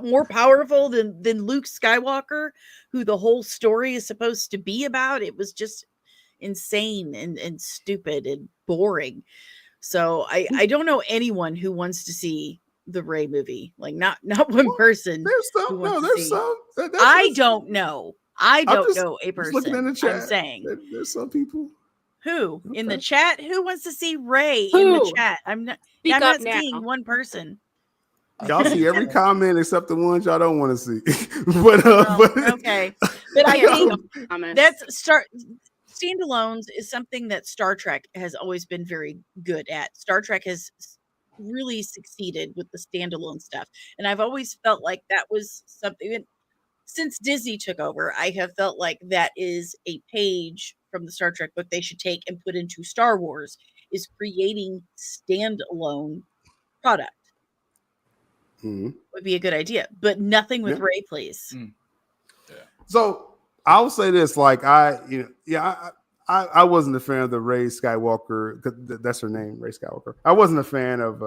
Speaker 2: more powerful than Luke Skywalker, who the whole story is supposed to be about. It was just insane and stupid and boring. So I don't know anyone who wants to see the Rey movie. Like not one person.
Speaker 1: There's some.
Speaker 2: I don't know. I don't know a person.
Speaker 1: Looking in the chat.
Speaker 2: I'm saying
Speaker 1: there's some people.
Speaker 2: Who in the chat? Who wants to see Rey in the chat? I'm not seeing one person.
Speaker 1: Y'all see every comment except the ones y'all don't want to see.
Speaker 2: Okay. But I think that's standalones is something that Star Trek has always been very good at. Star Trek has really succeeded with the standalone stuff. And I've always felt like that was something since Disney took over. I have felt like that is a page from the Star Trek book they should take and put into Star Wars, is creating standalone product. Would be a good idea, but nothing with Rey, please.
Speaker 1: So I'll say this: like I wasn't a fan of the Rey Skywalker. That's her name, Rey Skywalker. I wasn't a fan of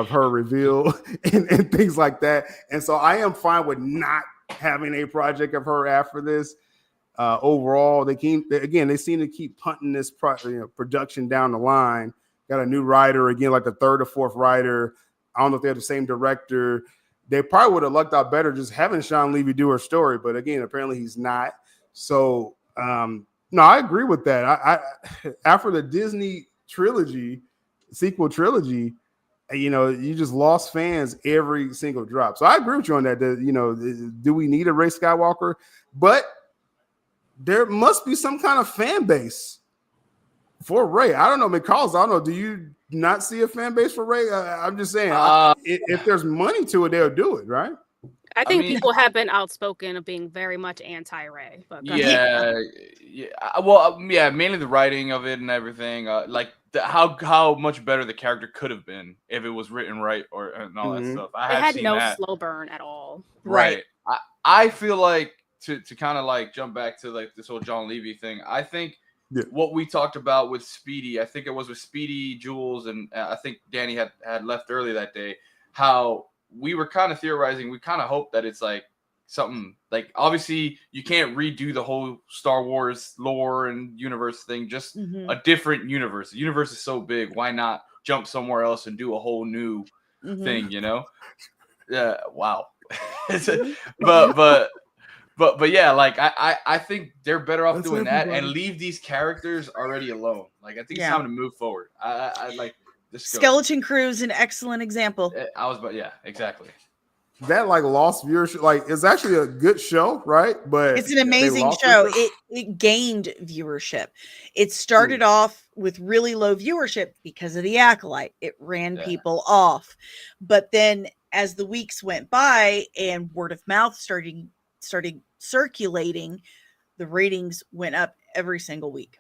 Speaker 1: her reveal and things like that, and so I am fine with not having a project of her after this. Overall, they seem to keep punting this production down the line. Got a new writer again, like the third or fourth writer. I don't know if they have the same director. They probably would have lucked out better just having Sean Levy do her story. But again, apparently he's not. So, no, I agree with that. I after the Disney sequel trilogy, you just lost fans every single drop. So I agree with you on that. Do we need a Rey Skywalker? But there must be some kind of fan base for Rey. I don't know, McCalls. I don't know. Do you not see a fan base for Rey? I'm just saying, if there's money to it, they'll do it, right?
Speaker 5: I think people have been outspoken of being very much anti-Rey.
Speaker 3: Well, mainly the writing of it and everything. Like how much better the character could have been if it was written right and all that stuff.
Speaker 5: It had no slow burn at all.
Speaker 3: Right. I feel like to kind of like jump back to like this whole John Levy thing. I think. Yeah. What we talked about with Speedy, I think it was with Speedy, Jules, and I think Danny had left early that day, how we were kind of theorizing, we kind of hope that it's like something like, obviously you can't redo the whole Star Wars lore and universe thing, just a different universe. The universe is so big, why not jump somewhere else and do a whole new thing, Yeah, wow. But yeah, like I think they're better off doing that and leave these characters already alone. Like I think it's time to move forward. I like this.
Speaker 2: Skeleton Crew is an excellent example.
Speaker 3: Exactly.
Speaker 1: That like lost viewership. Like it's actually a good show, right? But
Speaker 2: it's an amazing show. It gained viewership. It started off with really low viewership because of the Acolyte. It ran people off, but then as the weeks went by and word of mouth started circulating, the ratings went up every single week.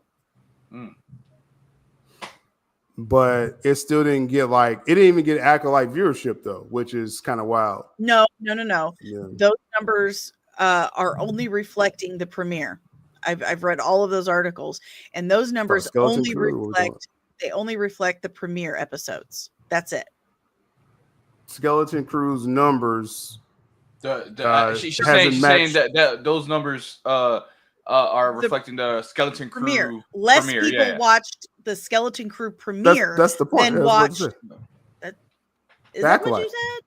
Speaker 1: But it still didn't get it didn't even get Acolyte viewership though, which is kind of wild.
Speaker 2: No. Yeah. Those numbers are only reflecting the premiere. I've read all of those articles, and those numbers only reflect the premiere episodes. That's it. Skeleton
Speaker 1: Crew's numbers.
Speaker 3: She's saying that those numbers are reflecting the Skeleton Crew
Speaker 2: premiere. Less
Speaker 3: premiere.
Speaker 2: people watched the Skeleton Crew premiere
Speaker 1: that's the point.
Speaker 2: than watched. Is that what you said?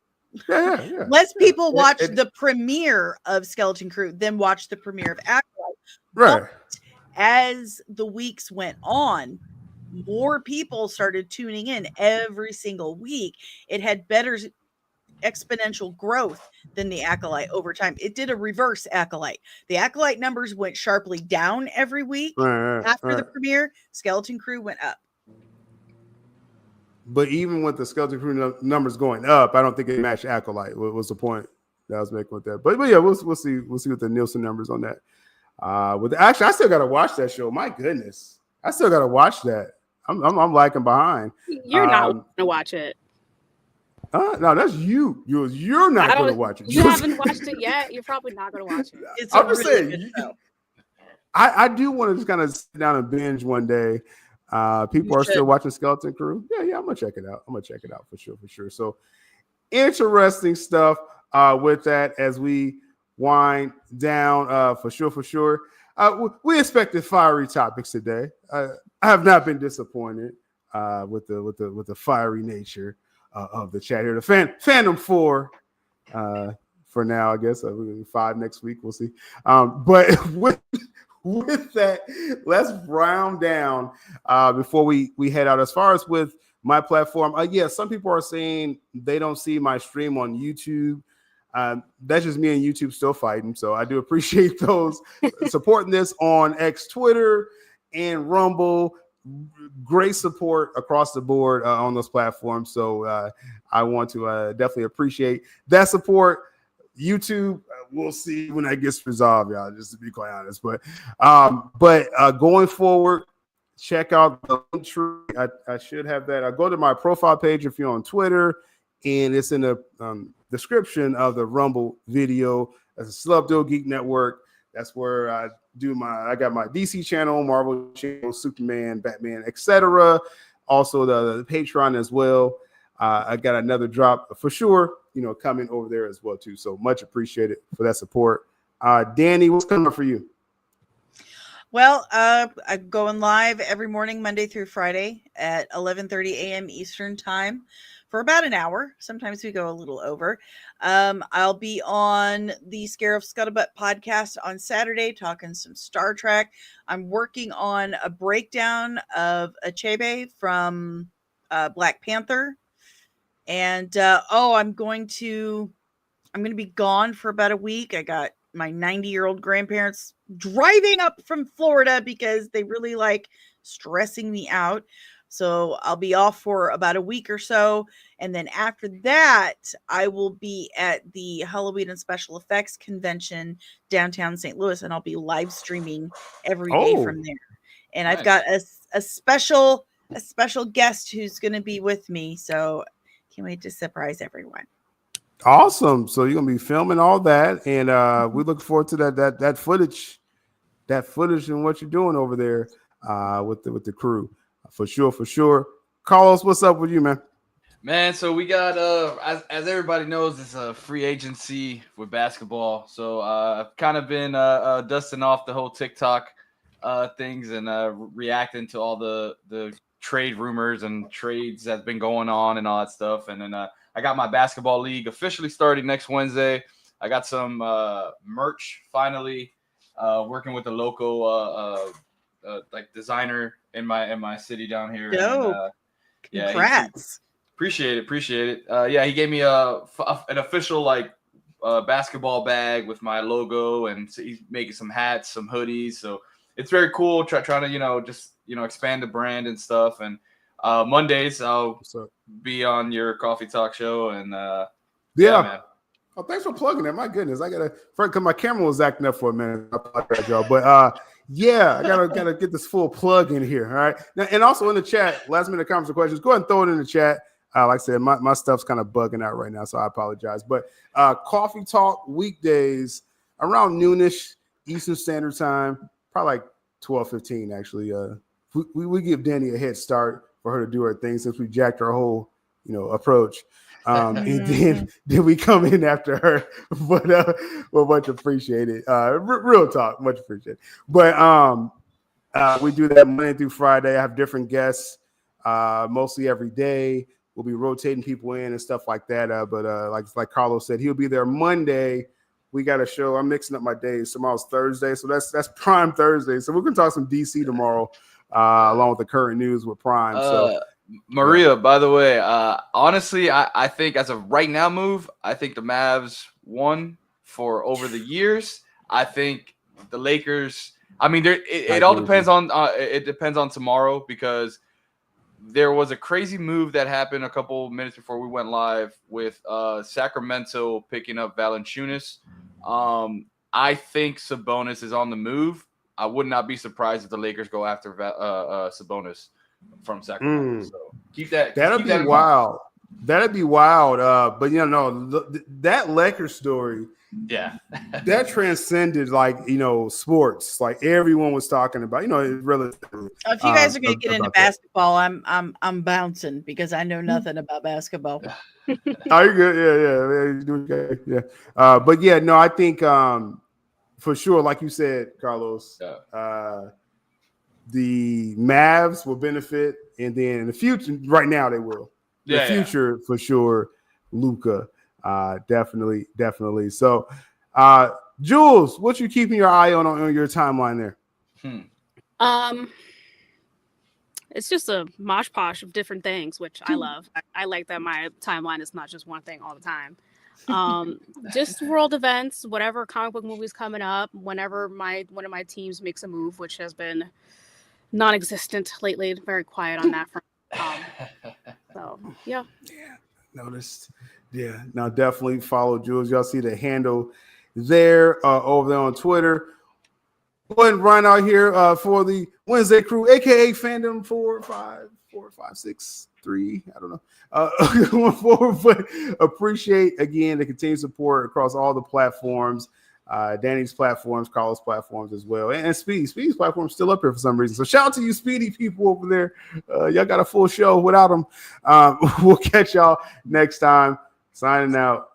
Speaker 1: Yeah.
Speaker 2: Less people watched the premiere of Skeleton Crew than watched the premiere of Acolyte.
Speaker 1: Right.
Speaker 2: But as the weeks went on, more people started tuning in every single week. It had better exponential growth than the Acolyte over time. It did a reverse Acolyte. The Acolyte numbers went sharply down every week after the premiere. Skeleton Crew went up.
Speaker 1: But even with the Skeleton Crew numbers going up, I don't think it matched Acolyte. What was the point that I was making with that? But yeah, we'll see what the Nielsen numbers on that. Actually, I still got to watch that show. My goodness, I still got to watch that. I'm lagging behind.
Speaker 5: You're not going to watch it.
Speaker 1: No, that's you. You're not going to watch it.
Speaker 5: You haven't watched it yet. You're probably not going to watch it.
Speaker 1: I'm just saying. I do want to just kind of sit down and binge one day. People are still watching Skeleton Crew. Yeah, I'm gonna check it out. For sure. So interesting stuff with that as we wind down. For sure. We expected fiery topics today. I have not been disappointed with the fiery nature of the chat here. The Fandom 4 for now, I guess. 5 next week. We'll see. But with that, let's round down before we head out. As far as with my platform, some people are saying they don't see my stream on YouTube. That's just me and YouTube still fighting. So I do appreciate those supporting this on X, Twitter, and Rumble. Great support across the board on those platforms. So I want to definitely appreciate that support. YouTube, we'll see when that gets resolved, y'all, just to be quite honest. But going forward, check out the link tree. I should have that. Go to my profile page if you're on Twitter, and it's in the description of the Rumble video. That's a SYL Abduls Geek Network. That's where I got my DC channel, Marvel channel, Superman, Batman, etc. Also the Patreon as well. I got another drop for sure, coming over there as well too. So much appreciated for that support. Danny, what's coming up for you?
Speaker 2: Well, I'm going live every morning, Monday through Friday at 11:30 a.m. Eastern time for about an hour. Sometimes we go a little over. I'll be on the Scare of Scuttlebutt podcast on Saturday talking some Star Trek. I'm working on a breakdown of Achebe from Black Panther. And I'm going to be gone for about a week. I got my 90-year-old grandparents driving up from Florida because they really like stressing me out. So I'll be off for about a week or so. And then after that, I will be at the Halloween and Special Effects Convention downtown St. Louis, and I'll be live streaming every day from there. And nice. I've got a special guest who's going to be with me. So can't wait to surprise everyone.
Speaker 1: Awesome. So you're gonna be filming all that, and we look forward to that footage and what you're doing over there with the crew. For sure. Carlos, what's up with you, man?
Speaker 3: Man, so we got as everybody knows, it's a free agency with basketball. So I've kind of been dusting off the whole TikTok things and reacting to all the trade rumors and trades that's been going on and all that stuff. And then I got my basketball league officially starting next Wednesday. I got some merch finally, working with a local like designer in my city down here.
Speaker 2: Dope.
Speaker 3: And,
Speaker 2: congrats.
Speaker 3: Appreciate it. Yeah, he gave me an official like basketball bag with my logo, and so he's making some hats, some hoodies. So it's very cool. Trying to just expand the brand and stuff. And Mondays I'll be on your coffee talk show. And yeah, man.
Speaker 1: Oh, thanks for plugging that. My goodness, I gotta because my camera was acting up for a minute. I apologize, y'all. But yeah, I gotta get this full plug in here. All right. Now, and also in the chat, last minute comments or questions, go ahead and throw it in the chat. Like I said, my stuff's kind of bugging out right now, so I apologize. But coffee talk weekdays around noonish Eastern Standard Time, probably like 12:15 actually. We give Danny a head start for her to do her thing since we jacked our whole approach. And then we come in after her. But well, much appreciated. Real talk, much appreciated. But we do that Monday through Friday. I have different guests, mostly every day. We'll be rotating people in and stuff like that. But like Carlos said, he'll be there Monday. We got a show. I'm mixing up my days. Tomorrow's Thursday, so that's Prime Thursday. So we're gonna talk some DC tomorrow, along with the current news with Prime. So
Speaker 3: Maria, by the way, honestly, I think as a right now move, I think the Mavs won for over the years. I think the Lakers. I mean, it all depends on it depends on tomorrow, because there was a crazy move that happened a couple minutes before we went live with Sacramento picking up Valanciunas. I think Sabonis is on the move. I would not be surprised if the Lakers go after Sabonis from Sacramento. So keep that.
Speaker 1: That'd be wild. That'd be wild. But that Lakers story.
Speaker 3: Yeah,
Speaker 1: that transcended sports. Like everyone was talking about. Relatively.
Speaker 2: If you guys are going to get into basketball, I'm bouncing because I know nothing about basketball.
Speaker 1: Are you good? Yeah. But yeah, no, I think for sure, like you said, Carlos, the Mavs will benefit, and then in the future, right now they will. The future for sure, Luka. Definitely. So, Jules, what you keeping your eye on your timeline there?
Speaker 5: It's just a mosh posh of different things, which I love. I like that my timeline is not just one thing all the time. Just world events, whatever comic book movies coming up, whenever one of my teams makes a move, which has been non-existent lately, very quiet on that front. So yeah.
Speaker 1: Noticed. Yeah, now definitely follow Jules. Y'all see the handle there over there on Twitter. Go ahead and run out here for the Wednesday crew, aka Fandom 45663. I don't know. But appreciate again the continued support across all the platforms. Danny's platforms, Carlos' platforms as well, and Speedy's platform is still up here for some reason. So shout out to you, Speedy people over there. Y'all got a full show without them. We'll catch y'all next time. Signing out.